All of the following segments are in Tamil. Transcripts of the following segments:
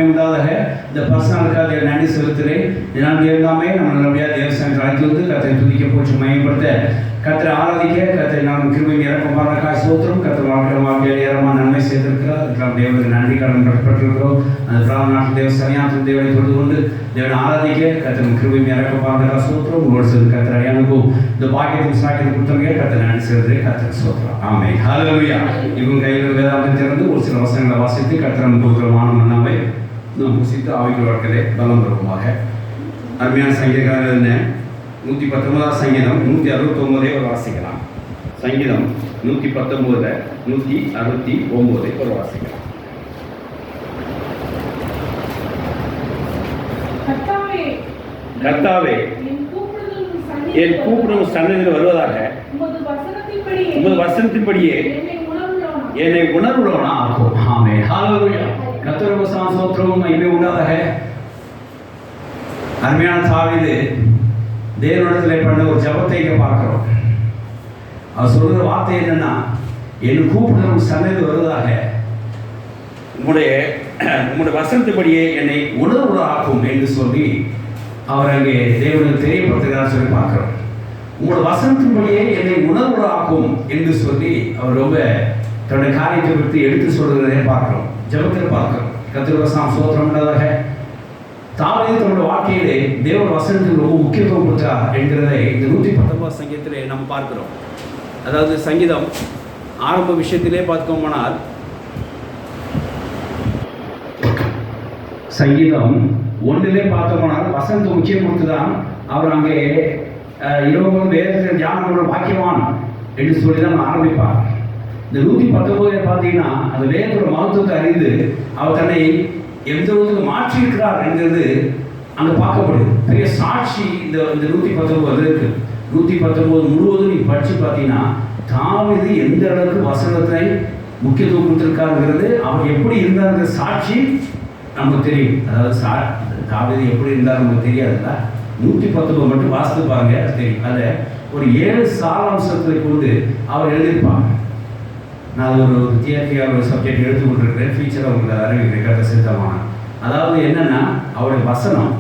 உண்டாதாக இந்த பர்சனலுக்காக நன்றி செலுத்துகிறேன். இதனால் எல்லாமே நம்ம நல்லபடியாக தேவஸ்தானத்தில் அழைத்து வந்து கத்தரை துதிக்க போச்சு மையப்படுத்த கத்தரை ஆராதிக்க கத்தரை நாம் கிருபை இறக்கமான காய் சோத்திரம் கத்தர் வாழ்க்கையில் ஏறமான நன்மை செய்திருக்கிறார். அதுக்கெல்லாம் தேவனுக்கு நன்றி கடன் பட்டுப்பட்டிருக்கிறோம். அந்த பிராம நாட்டு தேவஸ்தானியாற்றும் தேவனை தொழுது கொண்டு தேவனை ஆராதிக்க கத்தர் கிருபை இறக்கமான காய் சோத்திரம் உங்களோடு சேர்ந்து கத்தரை அனுபவம் இந்த பாக்கியத்துக்கு சாக்கியத்தை கொடுத்தவங்க கத்தரை நன்றி செய்து கத்தரை சோத்திரம். ஆமென். ஹல்லேலூயா. இவங்க கையில் வேதாந்தம் திறந்து ஒரு சில வசனங்களை வாசித்து கத்தரை கொடுக்குற மாணவ நாவை நாம் புசித்து ஆவிக்குள் வாழ்க்கையிலே பலம் பெறுவோமாக. அருமையான சங்கீதக்காரர் 119 சங்கீதம் 169 ஒரு வாசிக்கலாம். சங்கீதம் 119 169 ஒரு வாசிக்கலாம். கர்த்தாவே என் கூப்பிடும் சன்னதியில் வருவதாக உமது வசனத்தின்படியே என்னை உணர்வுள்ளவனா ஆக்கும். ஆமென். ஹல்லேலூயா. கர்த்தருக்கு ஸ்தோத்திரம் மகிமை உண்டாதாக. அருமையான தாவீது தேவனிடத்தில் பண்ண ஒரு ஜெபத்தை இங்கே பார்க்கிறோம். அவர் சொல்கிற வார்த்தை என்னன்னா, என் கூப்பிடும் சன்னதி வருவதாக உங்களுடைய வசனத்தின்படியே என்னை உணர்வுள்ள ஆக்கும் என்று சொல்லி அவர் அங்கே தேவனுக்கு தெரியப்படுத்துகிறார் சொல்லி பார்க்கிறோம். உங்களோட வசனத்தின்படியே என்னை உணர்வுள்ள ஆக்கும் என்று சொல்லி அவர் ரொம்ப தன்னுடைய காரியத்தை பற்றி எடுத்து சொல்கிறதை பார்க்கிறோம். ஜெபத்தில் பார்க்கிறோம். கர்த்தருக்கு ஸ்தோத்திரம் உண்டாதாக. தாவீது தன்னுடைய வாழ்க்கையிலே தேவ வசனத்துக்கு ரொம்ப முக்கியத்துவம் கொடுத்தார் என்கிறதை இந்த 119 சங்கீதத்திலே நம்ம பார்க்கிறோம். அதாவது சங்கீதம் ஆரம்ப விஷயத்திலே பார்க்கோமானால் சங்கீதம் 1 பார்த்தோம்னால் வசனத்துக்கு முக்கியம் கொடுத்துதான் அவர் அங்கே இரவு வேதத்தில் தியானம் வாக்கியவான் என்று சொல்லி தான் ஆரம்பிப்பார். இந்த 119 பார்த்தீங்கன்னா அந்த வேதத்தோட மகத்துவத்தை அறிந்து அவர் தன்னை எந்த விதத்துக்கு மாற்றியிருக்கிறார் என்கிறது அங்கே பார்க்கப்படுது. பெரிய சாட்சி இந்த 119 இருக்கு. 119 முழுவதும் நீ படித்து பார்த்தீங்கன்னா தாவீது எந்த அளவுக்கு வசனத்தை முக்கியத்துவம் கொடுத்துருக்காருங்கிறது அவர் எப்படி இருந்தாருங்கிற சாட்சி நமக்கு தெரியும். அதாவது தாவீது எப்படி இருந்தார் நமக்கு தெரியாதுல்ல. 119 மட்டும் வாசித்து பாருங்க, அது தெரியும். அதை ஒரு 7 சாராம்சத்தை கொண்டு அவர் எழுதியிருப்பாங்க. நான் ஒரு தியேட்டரியாக ஒரு சப்ஜெக்ட் எடுத்துக்கொண்டிருக்கிறேன். ஃபீச்சரை உங்களுக்கு அறிவிக்கிறேன் கருத்தை சித்தமான. அதாவது என்னென்னா அவருடைய வசனம்,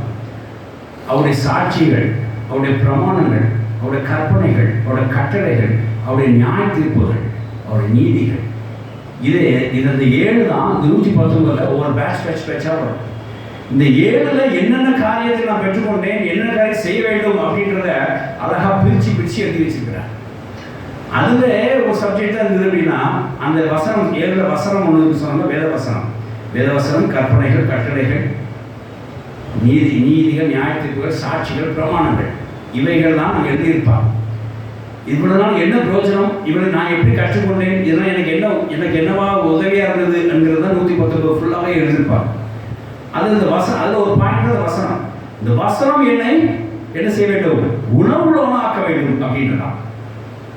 அவருடைய சாட்சிகள், அவருடைய பிரமாணங்கள், அவருடைய கற்பனைகள், அவருடைய கட்டளைகள், அவருடைய நியாய தீர்ப்புகள், அவருடைய நீதிகள், இது இந்த 7 தான் இந்த 119 ஒவ்வொரு பேட்சாக வரும். இந்த 7ல் என்னென்ன காரியத்தை நான் பெற்றுக்கொண்டேன், என்னென்ன காரியம் செய்ய வேண்டும் அப்படின்றத அழகாக பிரித்து எழுதி வச்சுருக்கிறார். அதில் ஒரு சப்ஜெக்ட் தான் இருந்தது அப்படின்னா அந்த வசனம் 7 வசனம் ஒன்று சொன்னாங்க. வேதவசனம், கற்பனைகள், கட்டளைகள், நீதிகள், நியாயத்தீர்ப்புகள், சாட்சிகள், பிரமாணங்கள், இவைகள் தான் நான் எழுதியிருப்பாங்க. இவ்வளவுதான் என்ன பிரயோஜனம், இவனை நான் எப்படி கற்றுக்கொண்டேன், இதெல்லாம் எனக்கு என்னவா உதவியாக இருந்தது என்கிறது தான் 119 ஃபுல்லாகவே எழுதியிருப்பாங்க. அது இந்த அதில் ஒரு பாயிண்ட் வசனம். இந்த வசனம் என்னை என்ன செய்ய வேண்டும், உணவுள்ளவனாக்க வேண்டும் அப்படின்றான்.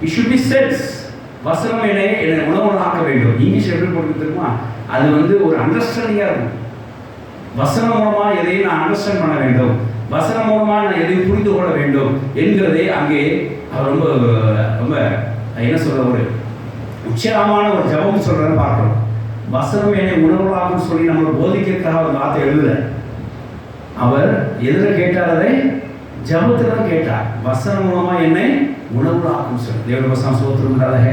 It should be sense. வசனம் என்னை உணவுள்ளவனாக்க வேண்டும். இங்கிலீஷ் எப்படி போட்டு தெரியுமா, அது ஒரு அண்டர்ஸ்டாண்டிங்காக இருக்கும். வசனம் மூலமாக எதையும் நான் அண்டர்ஸ்டாண்ட் பண்ண வேண்டும், வசனம் மூலமாக நான் எதையும் புரிந்து கொள்ள வேண்டும் என்கிறதே அங்கே அவர் ரொம்ப ரொம்ப என்ன சொல்ற ஒரு உச்சமான ஒரு ஜபம் சொல்றேன்னு பார்க்கிறோம். வசனம் என்னை உணவுள்ளாகும் சொல்லி நம்மளை போதிக்கிறதுக்காக ஒரு வார்த்தை எழுதுல. அவர் எதில் கேட்டார், அதை ஜபத்தில் தான் கேட்டார். வசனம் மூலமாக என்னை உணவுள்ளாகும் சொல்லி தேவனுடைய வசனம் சோத்திரமுண்டாக.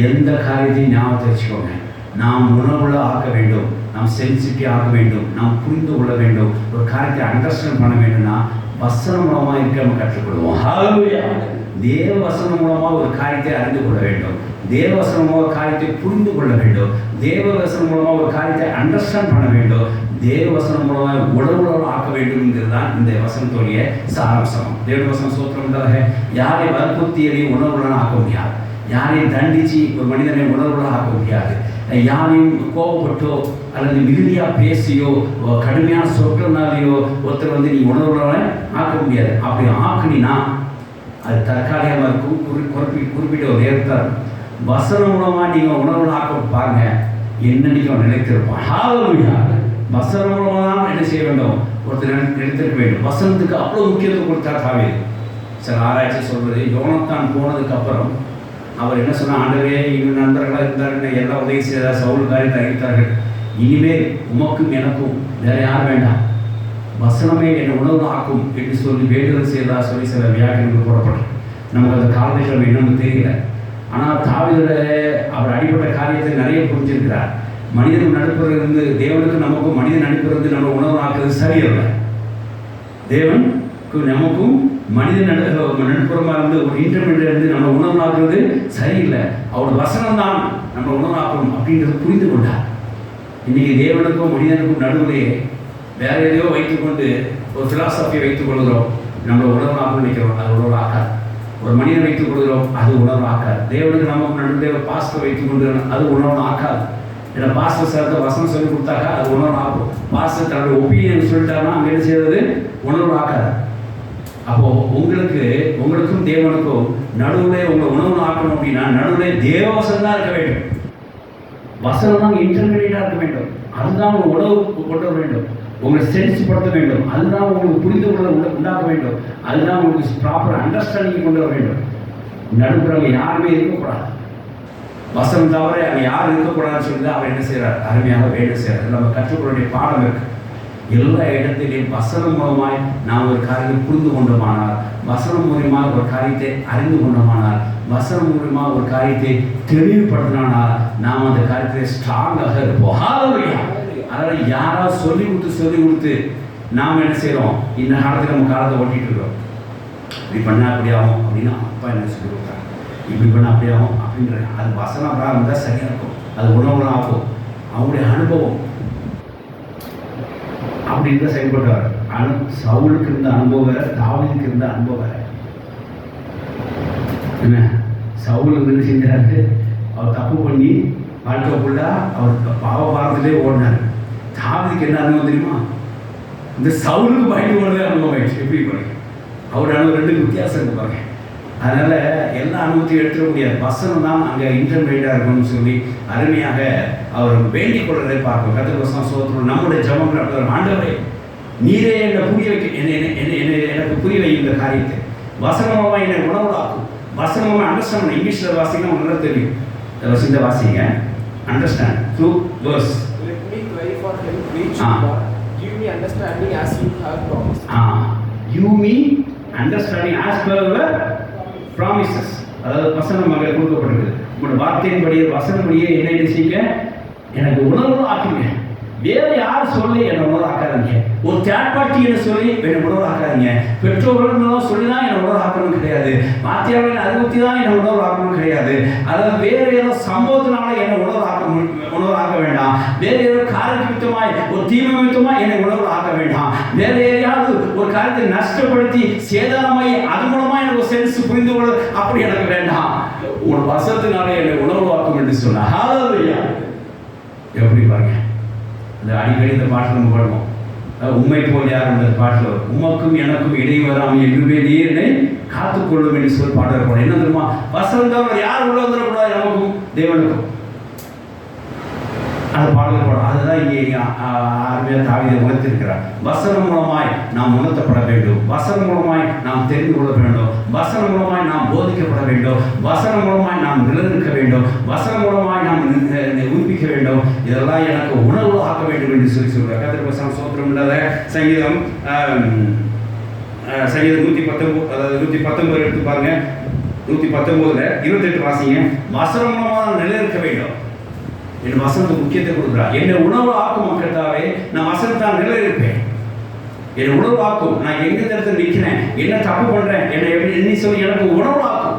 எந்த காரியத்தையும் ஞாபகத்தை வச்சுக்கோங்க, நாம் உணவுள்ள ஆக்க வேண்டும், நாம் சென்சிட்டிவ் ஆக வேண்டும், நாம் புரிந்து கொள்ள வேண்டும், ஒரு காரியத்தை அண்டர்ஸ்டாண்ட் பண்ண வேண்டும்னா வசனம் மூலமாக இருக்க நம்ம கற்றுக்கொள்வோம். ஹல்லேலூயா. தேவ வசனம் மூலமாக ஒரு காரியத்தை அறிந்து கொள்ள வேண்டும், தேவ வசனம் மூலமாக காரியத்தை புரிந்து கொள்ள வேண்டும், தேவ வசனம் மூலமாக ஒரு காரியத்தை அண்டர்ஸ்டாண்ட் பண்ண வேண்டும், தேவ வசனம் மூலமாக உணர்வுள்ள ஆக்க வேண்டும்ங்கிறது தான் இந்த வசனத்துடைய சாராம்சம். தேவ வசனம் சோத்திரம் உண்டாக. யாரை வற்புறுத்தியதையும் உணர்வுள்ள ஆக்க முடியாது, யாரையும் தண்டித்து ஒரு மனிதனை உணர்வுள்ள ஆக்க முடியாது, யாரையும் கோபப்பட்டோ அல்லது மிகுதியாக பேசியோ கடுமையான சொற்கள்னாலேயோ ஒருத்தர் நீ உணர்வுள்ளவன் ஆக்க முடியாது. அப்படி ஆக்குனா அது தற்காலிகமாக இருக்கும், குறிப்பிட்ட ஒரு நேரத்தார். வசனம் மூலமாக நீங்கள் உணர்வுள்ள ஆக்க பாருங்க, என்னன்னைக்கு அவன் நினைத்திருப்பான். ஹல்லேலூயா. வசனம் மூலமாக தான் என்ன செய்ய வேண்டும், ஒருத்தர் நினைத்திருக்க வேண்டும். வசனத்துக்கு அவ்வளோ முக்கியத்துவம் கொடுத்தா தாவீது. சில ஆராய்ச்சி சொல்வது, யோனத்தான் போனதுக்கு அப்புறம் அவர் என்ன சொன்னால், ஆண்டவரே இன்னும் நண்பர்களாக இருந்தார்கள், எல்லாம் உதவி செய்தார், சவுல் காரியத்தை அறிவித்தார்கள், இனிமேல் உமக்கும் எனக்கும் வேற யார் வேண்டாம், வசனமே என்னை உணவு ஆக்கும் என்று சொல்லி வேண்டுதல் செய்தா சொல்லி சில வியாக்கியங்கள் போடப்பட்டு நமக்கு அந்த காலத்தில் என்னன்னு தெரியல. ஆனால் தாவீது அவர் அடிப்பட்ட காரியத்தை நிறைய புரிஞ்சிருக்கிறார். மனிதன் நடுப்பிலிருந்து தேவனுக்கு நமக்கும் மனிதன் நடுப்பிலிருந்து நம்ம உணவு ஆக்குறது சரியல்ல. தேவனுக்கு நமக்கும் மனிதன் நடுப்புறமாக இருந்து ஒரு இன்டர்மீடியட் இருந்து நம்ம உணவு ஆக்குறது சரியில்லை. அவரோட வசனம் தான் நம்ம உணவு ஆக்கணும் அப்படின்றது புரிந்து கொண்டார். இன்னைக்கு தேவனுக்கும் மனிதனுக்கும் நடுவிலேயே வேற எதையோ வைத்துக்கொண்டு ஒரு பிலாசபியை வைத்துக் கொள்கிறோம். நம்ம உணவு ஆக்கணும்னு நினைக்கிறோம், அது உணவு ஆக்காது. ஒரு மனிதன் வைத்துக் கொள்கிறோம், அது உணவு ஆக்காது. தேவனுக்கு நமக்கு நடுவே பாஸ்டர் வைத்துக் கொண்டு அது உணவு ஆக்காது. ஏன்னா பாஸ்டர் சார்ந்த வசனம் சொல்லி கொடுத்தாக்கா அது உணவு ஆக்கும். பாஸ்டர் தன்னுடைய ஒப்பீனியன் சொல்லிட்டாருன்னா அங்கே என்ன செய்யறது, உணவு ஆக்காது. அப்போ உங்களுக்கும் தேவனுக்கும் நடுவில் உங்களை உணவு ஆக்கணும் அப்படின்னா நடுவில் தேவவசனம் தான் இருக்க வேண்டும். வசனம் தான் இன்டர்மீடியட்டாக இருக்க வேண்டும். அதுதான் உங்கள் உணவு கொண்டு வர வேண்டும், உங்களை சென்ஸ்படுத்த வேண்டும். அதுதான் உங்களுக்கு புரிந்து கொள்ள உண்டாக்க வேண்டும். அதுதான் உங்களுக்கு ப்ராப்பர் அண்டர்ஸ்டாண்டிங் கொண்டு வர வேண்டும். நடுப்புறவங்க யாருமே இருக்கக்கூடாது. வசனம் தவிர அங்கே யாரும் இருக்கக்கூடாதுன்னு சொல்லி அவர் என்ன செய்கிறார், அருமையாக வேலை செய்கிறார். நம்ம கற்றுக்கொள்ள பாடம் இருக்கு. எல்லா இடத்திலையும் வசனம் மூலமாய் நாம் ஒரு காரியத்தை புரிந்து கொண்டோமானால், வசனம் மூலமாக ஒரு காரியத்தை அறிந்து கொண்டோமானால், வசனம் மூலமாக ஒரு காரியத்தை தெளிவுபடுத்தினால் நாம் அந்த காரியத்தை ஸ்ட்ராங்காக இருப்போம். அதனால் யாராவது சொல்லி கொடுத்து நாம் என்ன செய்கிறோம், இந்த காலத்தில் நம்ம காலத்தை ஓட்டிகிட்டு இருக்கோம். இப்படி பண்ணால் அப்படி ஆகும் அப்படின்னா அப்பா என்ன சொல்லி கொடுக்குறாங்க, இப்படி பண்ணால் அப்படி ஆகும் அப்படின்றாங்க. அது வசனம் இருந்தால் சரியாக இருக்கும், அது உணவுலாம் ஆகும். அவங்களுடைய அனுபவம் அப்படின்னு தான் செயல்பட்டார். சவுலுக்கு இருந்த அனுபவம் வேற, தாவீதுக்கு இருந்த அனுபவம் வேற. என்ன சவுல் என்ன செஞ்சாரு, அவர் தப்பு பண்ணி வாழ்க்கை ஃபுல்லாக அவர் பாவபாரத்திலே ஓடினார். தாவீதுக்கு என்ன அனுபவம் தெரியுமா, இந்த சவுலுக்கு பயந்து ஓடுறதே அனுபவம் ஆயிடுச்சு. எப்படி பாருங்க, அவர் அனுபவம் ரெண்டுக்கு வித்தியாசம் இருக்கு பாருங்க. அதனால் எல்லா அனுபவத்தையும் எடுத்துட முடியாது. வசனம் தான் அங்கே இன்டர்மீடியட்டாக இருக்கணும்னு சொல்லி அருமையாக அவர் வேண்டிக் கொள்வதை பார்க்கும். கர்த்தர் சோதரம் நம்முடைய ஜெபம், ஆண்டவரே நீரே என்னை புரிய வைக்க, எனக்கு புரிய வை இந்த காரியத்தை. வசனமாக என்னை உணவுலாக்கும். வசனமாக அண்டர்ஸ்டாண்ட். இங்கிலீஷில் வாசிங்கன்னா உங்களுக்கு தெரியும், இந்த வாசிங்க. Understand through verse. Give me understanding as you have promised. Give me understanding as per your promises. அதாவது வசனம் அங்கே கொடுக்கப்பட்டிருக்கு. உங்களோட வார்த்தையின்படியே வசனப்படியே என்ன செய்யுங்க, எனக்கு உணர்வு ஆக்குங்க. வேற யார் சொல்லி என்னை உணர்வு ஆக்காதீங்க. ஒரு தேர்ட் பார்ட்டி என்ன சொல்லி என்னை உணர்வு ஆக்காதீங்க. பெற்றோர்கள் சொல்லி தான் என்னை உணர்வு ஆக்கணும் கிடையாது. வாத்தியார்களின் அறிவுறுத்தி தான் என்னை உணர்வு ஆக்கணும் கிடையாது. அதாவது வேற ஏதோ சம்பவத்தினால என்னை உணர்வு ஆக்க வேண்டாம். வேற ஏதோ காரியமித்தமாய் ஒரு தீமைமித்தமாய் என்னை உணர்வு ஆக்க வேண்டாம். வேற யாராவது ஒரு காரியத்தை நஷ்டப்படுத்தி சேதாரமாய் அது மூலமா எனக்கு ஒரு சென்ஸ் புரிந்து கொள்ள அப்படி எனக்கு வேண்டாம். உங்கள் வசத்தினால என்னை உணர்வு ஆக்கும் என்று சொன்ன ஹல்லேலூயா. எப்படி பாருங்க, இந்த அடிக்கடி இந்த பாட்டில் நம்ம பாடுவோம். உண்மை போல் யார் அந்த பாட்டில் வரும். உமக்கும் எனக்கும் இடை வராமல் என்றுமே நீரை காத்துக்கொள்ளும் என்று சொல்லி பாடல் போட என்ன தெரியுமா, வசனம் யார் உள்ள வந்துடக்கூடாது, நமக்கும் தேவனுக்கும் அந்த பாடல் போட. அதுதான் இங்கே அருமையாக தாவீதை உணர்த்திருக்கிறார். வசனம் மூலமாய் நாம் உணர்த்தப்பட வேண்டும். வசனம் மூலமாய் நாம் தெரிந்து கொள்ள வேண்டும். வசனம் மூலமாய் நாம் போதிக்கப்பட வேண்டும். வசனம் மூலமாய் நாம் நிலநிற்க வேண்டும். வசனம் மூலமாய் நாம் உயிர்ப்பிக்க வேண்டும். இதெல்லாம் எனக்கு உணர்வு ஆக்க வேண்டும் என்று சொல்லி சொல்கிறார். கர்த்தருக்கு ஸ்தோத்திரம். இல்லாத சங்கீதம் 119, அதாவது 119 எடுத்து பாருங்க. 119 28 வாசிங்க. வசனம் மூலமாக நிலைநிற்க வேண்டும். என் வசனத்துக்கு முக்கியத்தை கொடுக்குறார். என்னை உணவு ஆக்கும் மக்களாவே, நான் வசனத்தான் நிலையிருப்பேன். என்னை உணவு ஆக்கும். நான் எங்க இடத்துல நிற்கிறேன், என்ன தப்பு பண்றேன், என்னை எப்படி என்ன சொல்லி எனக்கு உணவு ஆக்கும்.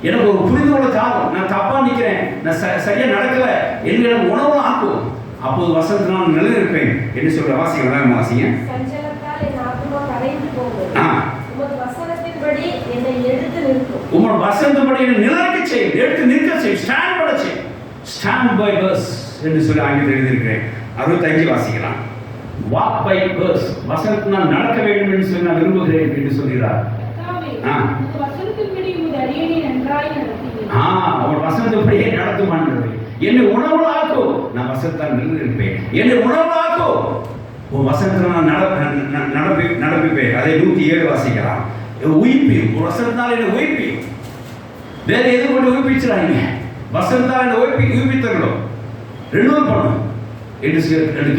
எனக்கு ஒரு புரிந்து கொள்ள தாக்கும். நான் தப்பா நிற்கிறேன், நான் சரியா நடக்கல, எனக்கு உணவு ஆக்கும். அப்போது வசனத்தினால் நிலையிருப்பேன் என்று சொல்ற வாசிங்க. வாசிங்க. உங்களோட வசனத்தின்படி என்னை நிலைக்க செய்யும், எடுத்து நிற்க செய்யும், ஸ்டாண்ட் பண்ண செய்யும். ஸ்டாண்ட் பை பர்ஸ் என்று சொல்லி ஆங்கிலத்தில் எழுதியிருக்கிறேன். 65 வாசிக்கலாம். வாக் பை பர்ஸ், வசனத்தினால் நடக்க வேண்டும் என்று சொல்லி நான் விரும்புகிறேன் என்று சொல்கிறார். அவன் வசனத்தின்படியே நடத்துமான்றது. என்னை உணவு ஆக்கும், நான் வசனத்தால் நிலைநிற்பேன். என்னை உணவு ஆக்கும், உன் வசனத்தில் நான் நடப்பிப்பேன். அதை 107 வாசிக்கலாம். உயிர்ப்பேன், ஒரு வசனத்தினால் என்னை உயிர்ப்பேன். வேற எது கொண்டு உயிர்ப்பிச்சுறாங்க, வசனத்தால் என்னை உயிர்ப்பித்தர்களும் ரெண்டும் பண்ணும். என்று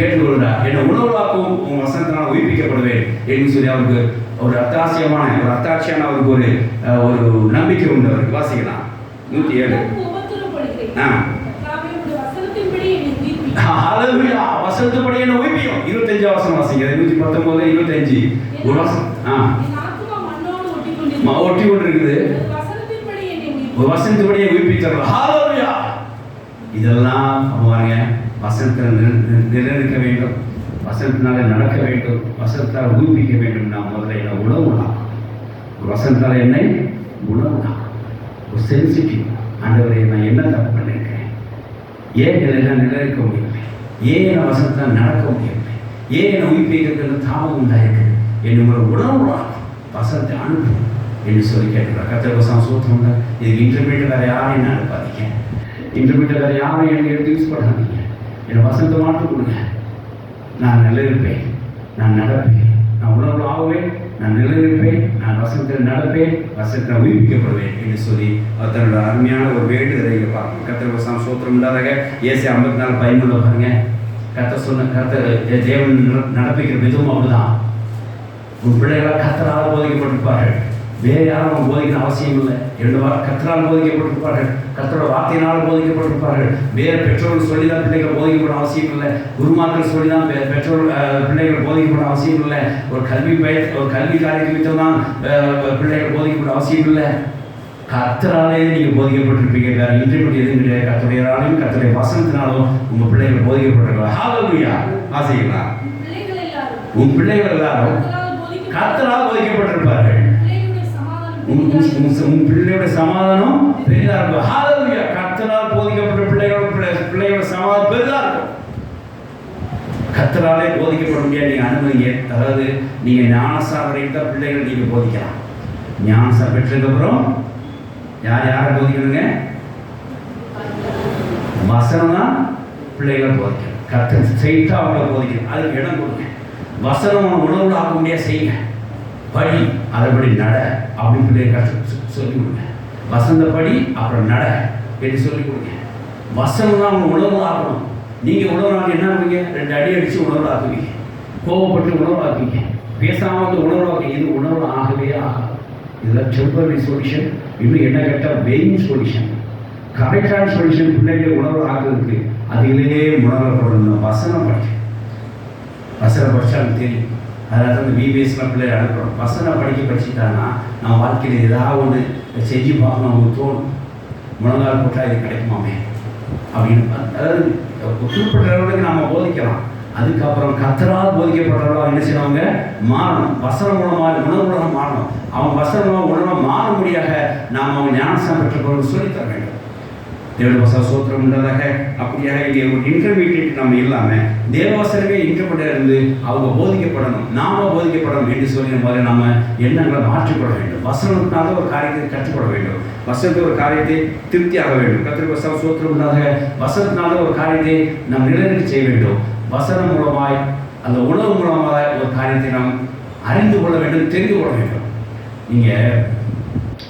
கேட்டுக்கொள்கிறார். என்னை உணவுலாக்கும் உன் வசனத்தினால் உயிர்ப்பிக்கப்படுவேன் என்று சொல்லி அவருக்கு ஒரு அத்தாட்சியான அவருக்கு ஒரு நம்பிக்கை உண்டு. அவருக்கு வாசிக்கலாம் 107. ஹalleluya. வசனத்தின்படி என்னை உயிர்ப்பியும். 25 வசனம் வாசிங்க. 119 25 ஒரு வசனம் ஒட்டி கொண்டு இருக்குது. ஒரு வசனத்தின்படி உயிர்ப்பித்தார். ஹalleluya. இதெல்லாம் பாருங்க, வசனத்தில் நிலைநிற்க வேண்டும், வசனத்தினால நடக்க வேண்டும், வசனத்தால் உயிர்ப்பிக்க வேண்டும். நான் முதல்ல என்ன உணவுலாம் ஒரு வசனத்தால் என்னை உணவுலாம் ஒரு சென்சிட்டிவ். ஆண்டவரை நான் என்ன தப்பு பண்ணியிருக்கேன், ஏன் எல்லாம் நிலைநிற்க முடியவில்லை, ஏன் என் வசனத்தால் நடக்க முடியவில்லை, ஏன் என்னை உயிர்ப்பிக்கிறது தாமம் உண்டாயிருக்குது என்று ஒரு உணவுலாம் வசனத்தை அனுப்பும் என்று சொல்லி கேட்டுக்கிறார். கர்த்தர் வசனம் சூத்திரம் தான். இதுக்கு இன்டர்மீடியட் வேறு யாரையும் நான் அனுப்பாதீங்க, இன்டர்மீடியட் வேறு யாரையும் எனக்கு எடுத்து யூஸ் பண்ணாதீங்க. என்னை வசனத்தை மாற்றம் கொடுங்க. நான் நிலையிருப்பேன், நான் நடப்பேன், நான் உணர்வு ஆகுவேன், நான் நிலையிருப்பேன், நான் வசனத்தில் நடப்பேன், வசனத்தில் உயிர்ப்பிக்கப்படுவேன் என்று சொல்லி தன்னோட அருமையான ஒரு வேண்டுதலை பார்க்கணும். கர்த்தர் வசனம் சூத்திரம் இல்லாத ஏசியா 54:13 பாருங்க. கர்த்தர் சொன்ன கர்த்தர் தேவன் நடப்பிக்கிற விதமும் அப்படிதான். உன் பிள்ளைகளால் கர்த்தரால் போதிக்கப்பட்டிருப்பார்கள், வேறு யாரும் அவங்க போதிக்கிற அவசியம் இல்லை. 2 வாரம் கர்த்தரால் போதிக்கப்பட்டிருப்பார்கள், கர்த்தரோட வார்த்தையினால் போதிக்கப்பட்டிருப்பார்கள். வேறு பெற்றோர்கள் சொல்லி தான் பிள்ளைகள் போதிக்கப்பட அவசியம் இல்லை, குருமாக்கள் சொல்லி தான் பெற்றோர் பிள்ளைகள் போதிக்கப்பட அவசியம் இல்லை, ஒரு கல்வி காரியத்தை தான் பிள்ளைகள் போதிக்கப்பட அவசியம் இல்லை. கர்த்தராலே நீங்கள் போதிக்கப்பட்டிருப்பீங்க. வேறு இன்றைக்கு எதுவும் கிடையாது. கர்த்தரையாலும் கர்த்தருடைய வசனத்தினாலும் உங்கள் பிள்ளைகள் போதிக்கப்பட்டிருக்கலாம். ஹalleluya. வாசிக்கலாம். உன் பிள்ளைகள் எல்லாரும் கர்த்தரால் போதிக்கப்பட்டிருப்பார்கள். உன் பிள்ளையோட சமாதானம் பெரிதா இருக்கும். ஹalleluya. கர்த்தரால் போதிக்கப்பட்ட பிள்ளையோட சமாதானம் பெரிதா இருக்கும். கர்த்தராலே போதிக்கப்பட முடியாது. நீங்க அனுமதிங்க. அதாவது நீங்க ஞானசாரம் வரைக்கும் பிள்ளைகள் நீங்க போதிக்கலாம். ஞானசாரம் பெற்றதுக்கு அப்புறம் யாரை போதிக்கணுங்க? வசனம் தான் பிள்ளைகளை போதிக்கணும். கர்த்தர் ஸ்ட்ரெயிட்டா அவங்கள போதிக்கணும். அதுக்கு இடம் கொடுங்க. வசனம் உணவுல ஆக முடியாது, செய்யுங்க, படி, அதைப்படி நட அப்படின்னு பிள்ளைங்க சொல்லிக் கொடுங்க. வசந்த படி அப்புறம் நட என்று சொல்லிக் கொடுங்க. வசனம் தான் அவங்க உணவு ஆகணும். நீங்கள் உணவு என்ன பண்ணுவீங்க? 2 அடி அடித்து உணவு ஆக்குவீங்க, கோவப்பட்டு உணவு ஆக்குவீங்க, பேசாமல் வந்து உணவு ஆக்குவீங்க. இது உணவு ஆகவே ஆகாது. இதில் டெம்பரரி சொல்யூஷன், இன்னும் என்ன கேட்டால் வெயின் சொல்யூஷன், கரெக்டான சொல்யூஷன். பிள்ளைகளை உணவு ஆக்குறதுக்கு அதிலேயே உணரப்படணும். வசனம் படிக்க, வசனம் படித்தாலும் தெரியும். அதனால தான் இந்த பிபிஎஸ்லாம் பிள்ளைகள் அனுப்புகிறோம். வசனம் படிச்சுட்டாங்கன்னா நம்ம வாழ்க்கையில் ஏதாவது ஒன்று செஞ்சு பார்க்கணும் அவங்களுக்கு தோணும். முழங்கால் போட்டால் இது கிடைக்குமாமே அப்படின்னு. அதாவது குறிப்பிட்ட அளவுக்கு நம்ம போதிக்கலாம். அதுக்கப்புறம் கர்த்தரால் போதிக்கப்படுறவங்களோ என்ன செய்யறவங்க மாறணும். வசனம் மூலமாக உணர்வுலக மாறணும். அவங்க வசனம் உணர்வு மாறும்படியாக நாம் அவங்க ஞானசாரம் பெற்றவர்கள் சொல்லித்தர வேண்டும். தேவவசன சூத்திரம் உள்ளதாக அப்படியாக இங்கே ஒரு இன்டர்மீடியட் நம்ம இல்லாமல் தேவவசனமே இன்டர்மீடியட் இருந்து அவங்க போதிக்கப்படணும், நாம போதிக்கப்படணும் என்று சொல்லி மாதிரி நம்ம எண்ணங்களை மாற்றிக்கொள்ள வேண்டும். வசனத்தினால ஒரு காரியத்தை கற்றுக்கொள்ள வேண்டும், வசனத்தை ஒரு காரியத்தை திருப்தியாக வேண்டும். கர்த்தருடைய வசன சூத்திரம் உள்ளதாக வசனத்தினால ஒரு காரியத்தை நாம் நிலைநிறுத்த செய்ய வேண்டும். வசனம் மூலமாய் அந்த உணவு மூலமாக ஒரு காரியத்தை நாம் அறிந்து கொள்ள வேண்டும், தெரிந்து கொள்ள வேண்டும். நீங்கள்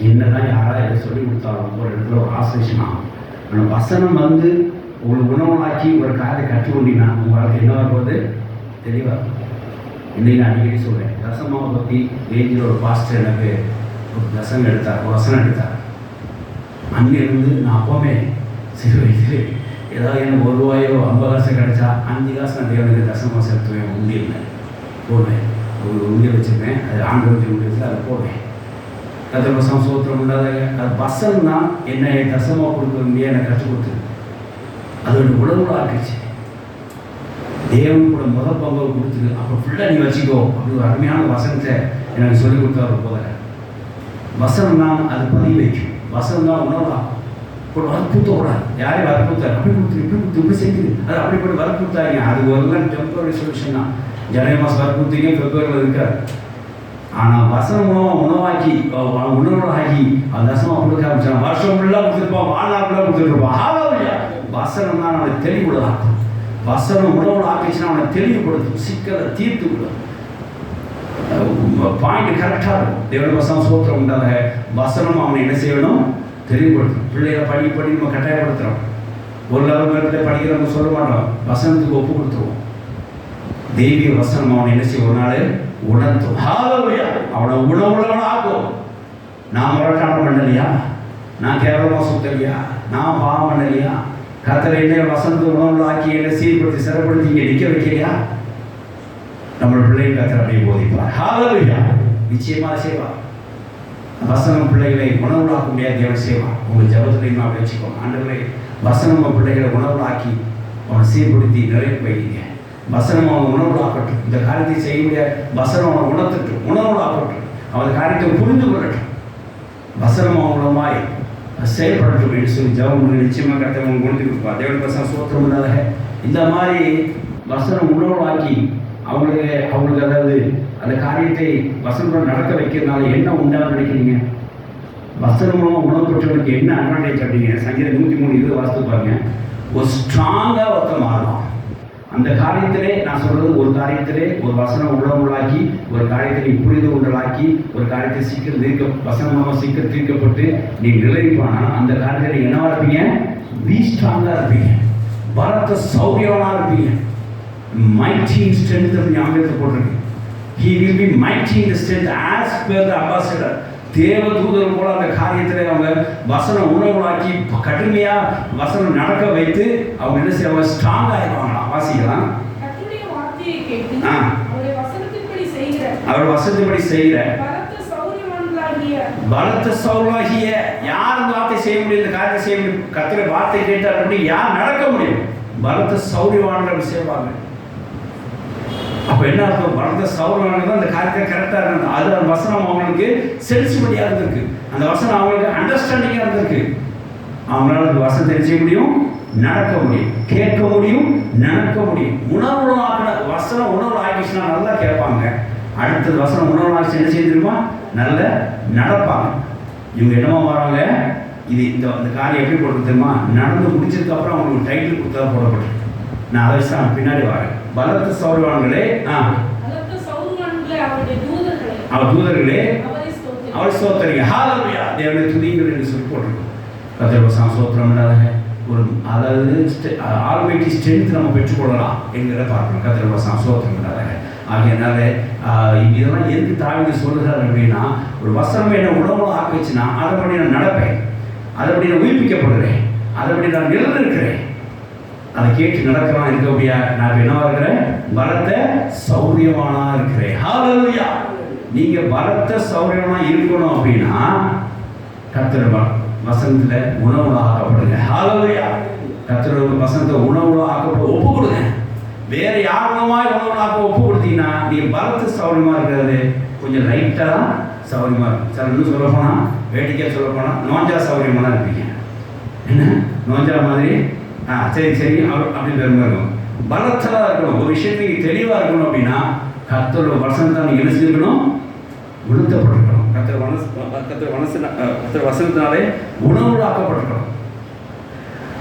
என்னதான் யாராவது சொல்லிக் கொடுத்தாலும் ஒரு இடத்துல ஒரு ஆசோசியேஷன் ஆகும். ஆனால் வசனம் வந்து உங்களுக்கு உணவாக்கி ஒரு காரியத்தை கற்றுக்கொண்டீங்கன்னா உங்களுக்கு என்ன வருவது தெளிவாக இருக்கும். இன்றைக்கி நான் அடிக்கடி சொல்கிறேன், தசமாவை பற்றி ரேஞ்சில் ஒரு பாஸ்டர் எனக்கு ஒரு தசம் எடுத்தார், ஒரு வசனம் எடுத்தார். அங்கிருந்து நான் அப்போவுமே சிறு வயதில் ஏதாவது எனக்கு 1 ரூபாயோ 50 காசு கிடைச்சா 5 காசு நான் தேவனுக்கு தசமாக செலுத்துவேன். உண்டியில் போடுவேன், ஒரு உண்டியை வச்சுருப்பேன், அது ஆண்டவருக்கு உண்டி வச்சு அதை போடுவேன். கர்த்தர் வசனம் சூத்திரம் இல்லாத அது வசனம் தான் என்னை தசமாக கொடுக்க முடியாது எனக்கு கற்றுக் கொடுத்தது. அது ஒரு உணவுல ஆக்கிடுச்சு. தேவன் கூட முதல் பங்கு கொடுத்துது. அப்புறம் ஃபுல்லாக நீ வச்சுக்கோ அப்படி ஒரு அருமையான வசனத்தை எனக்கு சொல்லிக் கொடுத்தாரு போல. வசனம் தான் அது பதிவு வைக்கும். வசனம் தான் உணவாகும். ஒரு வற்புறுத்த கூடாது. யாரையும் வற்புறுத்தாரு, அப்படி கொடுத்து இப்படி கொடுத்து இப்படி செஞ்சுது, அது அப்படி போட்டு வற்புறுத்தாங்க. அது ஒரு டெம்பரரி சொல்யூஷன் தான். ஜனவரி மாதம் வற்புறுத்திங்க, பிப்ரவரியில் இருக்காது. ஆனால் வசனம் மூலமாக உணவாக்கி உணவாகி அந்த தசமாக கொடுக்க ஆரம்பிச்சான். வருஷம் ஃபுல்லாக கொடுத்துருப்பான், வாழ்நாள் ஃபுல்லாக கொடுத்துருப்பான். ஹalleluya. வசனம் தான் அவனை தெளிவுள்ளதாக்கும். வசனம் உணவுல ஆக்கிச்சுன்னா அவனை தெளிவுபடுத்தும், சிக்கலை தீர்த்து விடும். பாயிண்ட் கரெக்டாக இருக்கும். தேவனுடைய வசனம் சூத்திரம் உண்டாக வசனம் அவனை என்ன செய்யணும், தெளிவுபடுத்தும். பிள்ளைகளை படி நம்ம கட்டாயப்படுத்துகிறோம். ஒரு லெவலில் படிக்கிறவங்க சொல்ல மாட்டோம், வசனத்துக்கு ஒப்பு கொடுத்துருவோம். தெய்வீக வசனம் அவனை என்ன செய்ய ஒரு நாள் உணர்த்தும். ஹalleluya. அவனை உணவுள்ளவன் ஆகும். நான் முரட்டாட்டம் பண்ணலையா, நான் கேவலமாக சுத்தலையா, நான் பாவம் பண்ணலையா, கர்த்தர் என்ன வசனத்தை உணவுள்ள ஆக்கி என்ன சீர்படுத்தி சிறப்படுத்தி இங்கே நிற்க வைக்கலையா? நம்மளோட பிள்ளைகள் கர்த்தர் அப்படியே போதிப்பார். ஹalleluya. நிச்சயமாக செய்வார். வசனம் பிள்ளைகளை உணவுலாக்க முடியாது, தேவன் செய்வார். உங்கள் ஜபத்திலையும் அப்படி வச்சுக்கோங்க. ஆண்டவரே, வசனம் பிள்ளைகளை உணவுலாக்கி அவனை சீர்படுத்தி நிறைய வைங்க. வசனம் அவன் உணவுலாக்கட்டும். இந்த காரியத்தை செய்ய முடியாது, வசனம் அவனை உணர்த்தட்டும், உணவுலாக்கட்டும். அவன் காரியத்தை புரிந்து கொள்ளட்டும். வசனம் அவன் மூலமாய் செயல்படட்டும் என்று சொல்லி ஜபம் பண்ணி நிச்சயமாக கர்த்தர் கொடுத்து கொடுப்பார். தேவன் வசனம் சோத்திரம் இல்லாத இந்த மாதிரி வசனம் உணவுலாக்கி அவங்களுக்கு அதாவது அந்த காரியத்தை வசனம் நடக்க வைக்கிறதுனால என்ன உண்டாக நினைக்கிறீங்க? வசனம் மூலமாக உணவு பெற்றவனுக்கு என்ன அட்வான்டேஜ் அப்படிங்க? சங்கீதம் 103 இது வாசித்து பாருங்க. ஒரு ஸ்ட்ராங்காக ஒருத்தர் மாறலாம். அந்த காரியத்திலே நான் சொல்றது, ஒரு காரியத்திலே ஒரு வசனம் உணவுளாக்கி, ஒரு காரியத்தை புரிந்து கொண்டலாக்கி, ஒரு காரியத்தை சீக்கிரம் வசனம் மூலமாக சீக்கிரம் தீர்க்கப்பட்டு நீ நிலைப்பானா அந்த காரியத்தை நீங்க என்னவா இருப்பீங்க? ஸ்ட்ராங்காக இருப்பீங்க, பலத்த சௌரியமாக இருப்பீங்க. mighty in strength அப்படின்னு ஆங்கிலத்தில் போட்டிருக்கு. he will be mighty in the strength as per the ambassador. தேவ தூதர் போல அந்த காரியத்தில் அவங்க வசனம் உணவுளாக்கி கடுமையாக வசனம் நடக்க வைத்து அவங்க என்ன செய்வாங்க? ஸ்ட்ராங் ஆகிடுவாங்களாம். வாசிக்கலாம். அவர் வசனத்தின்படி செய்கிற பலத்த சௌலாகிய யார் இந்த வார்த்தை செய்ய முடியும்? இந்த காரியத்தை செய்ய முடியும். கர்த்தருடைய வார்த்தை கேட்டால் அப்படி யார் நடக்க முடியும்? பலத்த சௌரியவான்கள் செய்வாங்க. அப்போ என்ன அர்த்தம்? பலத்த சௌரியவான்கள் அந்த காரியத்தை கரெக்டாக இருந்தது. அது அந்த வசனம் அவங்களுக்கு சென்சிபிலிட்டியாக இருந்திருக்கு, அந்த வசனம் அவங்களுக்கு அண்டர்ஸ்டாண்டிங்காக இருந்திருக்கு. அவங்களால அந்த வசனத்தை செய்ய முடியும், நடக்க முடியும், கேட்க முடியும், நடக்க முடியும். உணர்வு ஆக்கின வசனம் உணர்வு ஆக்கிச்சுன்னா நல்லா கேட்பாங்க. அடுத்தது வசனம் உணர்வு ஆக்கி என்ன செய்திருப்பா? நல்ல நடப்பாங்க. இவங்க என்னமா வராங்க? இது இந்த காரியம் எப்படி போட்டு தெரியுமா? நடந்து முடிச்சதுக்கு அப்புறம் அவங்களுக்கு டைட்டில் கொடுத்தா போடப்பட்டு. நான் அதை வச்சு தான் பின்னாடி வரேன். பலத்த சௌரியவான்களே, அவர் தூதர்களே அவர் ஸ்தோத்திரிங்க. ஹalleluya. தேவனை துதிங்கள் என்று சொல்லி போட்டிருக்கோம். கர்த்தர் சோத்திரம் இல்லாத ஒரு அதாவது ஆல்மைட்டி ஸ்ட்ரென்த் நம்ம பெற்றுக்கொள்ளலாம் என்கிற பார்க்கணும். கர்த்தர் சோத்திரம் இல்லாத ஆகையனால இதெல்லாம் எதுக்கு தாவீது சொல்லுகிறார் அப்படின்னா, ஒரு வசனம் என்ன உணவுல ஆக்கிச்சுன்னா அதைப்படி நான் நடப்பேன், அதைப்படி நான் உயிர்ப்பிக்கப்படுகிறேன், அதைப்படி நான் நிலநிற்கிறேன். அதை கேட்டு நடக்கலாம் இருக்க முடியா? நான் என்னவா இருக்கிறேன்? பலத்த சௌரியமானா இருக்கிறேன். ஹalleluya. நீங்க பலத்த சௌரியமா இருக்கணும் அப்படின்னா கர்த்தர் வசனத்துல உணவுல ஆக்கப்படுங்க. ஹalleluya. கர்த்தர் வசனத்தை உணவுல ஆக்கப்பட ஒப்பு கொடுங்க. வேற யாருமாய் உணவுல ஆக்க ஒப்பு கொடுத்தீங்கன்னா நீ பலத்த சௌரியமா இருக்கிறது கொஞ்சம் லைட்டா தான் சௌரியமா இருக்கும். சார் இன்னும் சொல்ல போனா, வேடிக்கையா சொல்ல போனா நோஞ்சா சௌரியமா தான் இருப்பீங்க. என்ன நோஞ்சா மாதிரி? சரி அப்படி பெருமைக்கும். பலத்தலாக இருக்கணும். ஒரு விஷயத்துக்கு தெளிவாக இருக்கணும் அப்படின்னா கர்த்தரோட வசனத்தை நீங்கள் என்ன செஞ்சுக்கணும்? உணர்த்தப்பட்டிருக்கணும். கர்த்தர் வசனத்தினாலே உணவுல ஆக்கப்பட்டிருக்கணும்.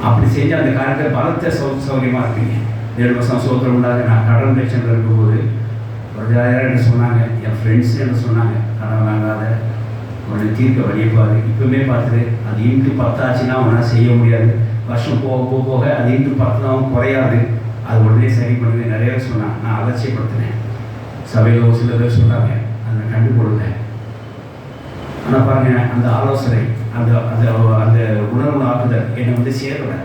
அப்படி செஞ்சு அந்த காரியத்தை பலத்த சௌகரியமாக இருப்பீங்க. 7 வருஷம் சோத்திரம் உண்டாக. நான் கடன் பிரச்சனை இருக்கும்போது ஒரு யாரும் என்ன சொன்னாங்க, என் ஃப்ரெண்ட்ஸ் என்ன சொன்னாங்க, கடன் வாங்காத, உடனே தீர்க்க வழியப்பாரு. இப்பவுமே பார்த்துட்டு அது இன்ட்டு 10 ஆச்சுன்னா அவனால் செய்ய முடியாது, வருஷம் போக அது இன்ட்டு 10 தான் குறையாது, அது உடனே சரி பண்ணுவேன். நிறைய பேர் சொன்னாங்க. நான் அலட்சியப்படுத்தினேன். சபையில் ஒரு சில பேர் சொன்னாங்க, அதை கண்டுகொள்ளல. ஆனால் பாருங்க, அந்த ஆலோசனை அந்த அந்த அந்த உணர்வு ஆக்குதல் என்னை வந்து சேரலை.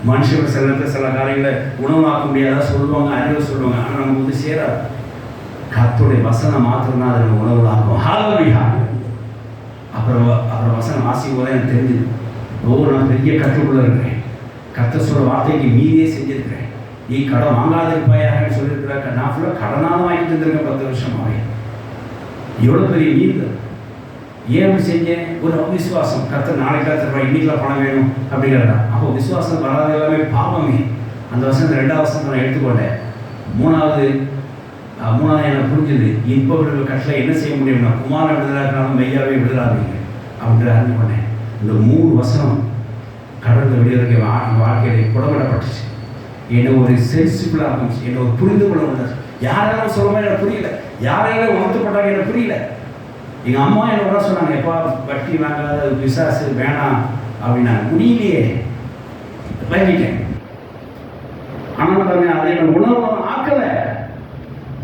மனுஷன் சில காரியங்களை உணவு ஆக்க முடியாதா சொல்லுவாங்க, அறிவு சொல்லுவாங்க. ஆனால் நமக்கு வந்து சேராது. கர்த்தருடைய வசனம் மாத்திரம்தான் அதை நம்ம உணவு ஆக்கும். ஹalleluya. அப்புறம் வசனம் வாசிக்கும் போது எனக்கு தெரிஞ்சுது, நான் பெரிய கற்றுக்குள்ள இருக்கிறேன். கர்த்தர் சொல்ற வார்த்தைக்கு மீறியே செஞ்சிருக்கிறேன். நீ கடன் வாங்காத இருப்பாயாக சொல்லியிருக்கிற. நான் ஃபுல்லாக கடனாக வாங்கிட்டு இருந்திருக்கேன் 10 வருஷமாவே. எவ்வளோ பெரிய மீறுதல். ஏன் அப்படி செஞ்சேன்? ஒரு அவிசுவாசம். கர்த்தர் நாளைக்கு கர்த்தர் இன்னைக்கெல்லாம் பணம் வேணும் அப்படிங்கிறதா. அப்போ விசுவாசம் வராது, எல்லாமே பாவமே. அந்த வருஷம் 2வது வருஷத்தை நான் எடுத்துக்கொண்டேன். மூணாவது எனக்கு புரிஞ்சுது, இப்போ கஷ்டம் என்ன செய்ய முடியும்னா குமார விடுதலாக்கினாலும் மெய்யாவே விடுதலாதீங்க அப்படின்னு அறிஞ்சு பண்ணேன். இந்த 3 வருஷம் கடந்த வெளியே வாழ்க்கையில் புடமிடப்பட்டுச்சு. என்னை ஒரு சென்சிபிளாக இருந்துச்சு, என்னை ஒரு புரிந்து கொள்ள முடியாது. யாராலும் சொல்லுமா எனக்கு புரியல, யாராலும் உணர்த்தப்பட்டாங்க எனக்கு புரியல. எங்கள் அம்மா என்ன கூட சொன்னாங்க, எப்பா வட்டி வாங்காத பிசாசு வேணாம் அப்படின்னா முடியலையே. வாங்கிட்டேன். ஆனால் பாருங்க, அதை என்ன உணவு ஆக்கல.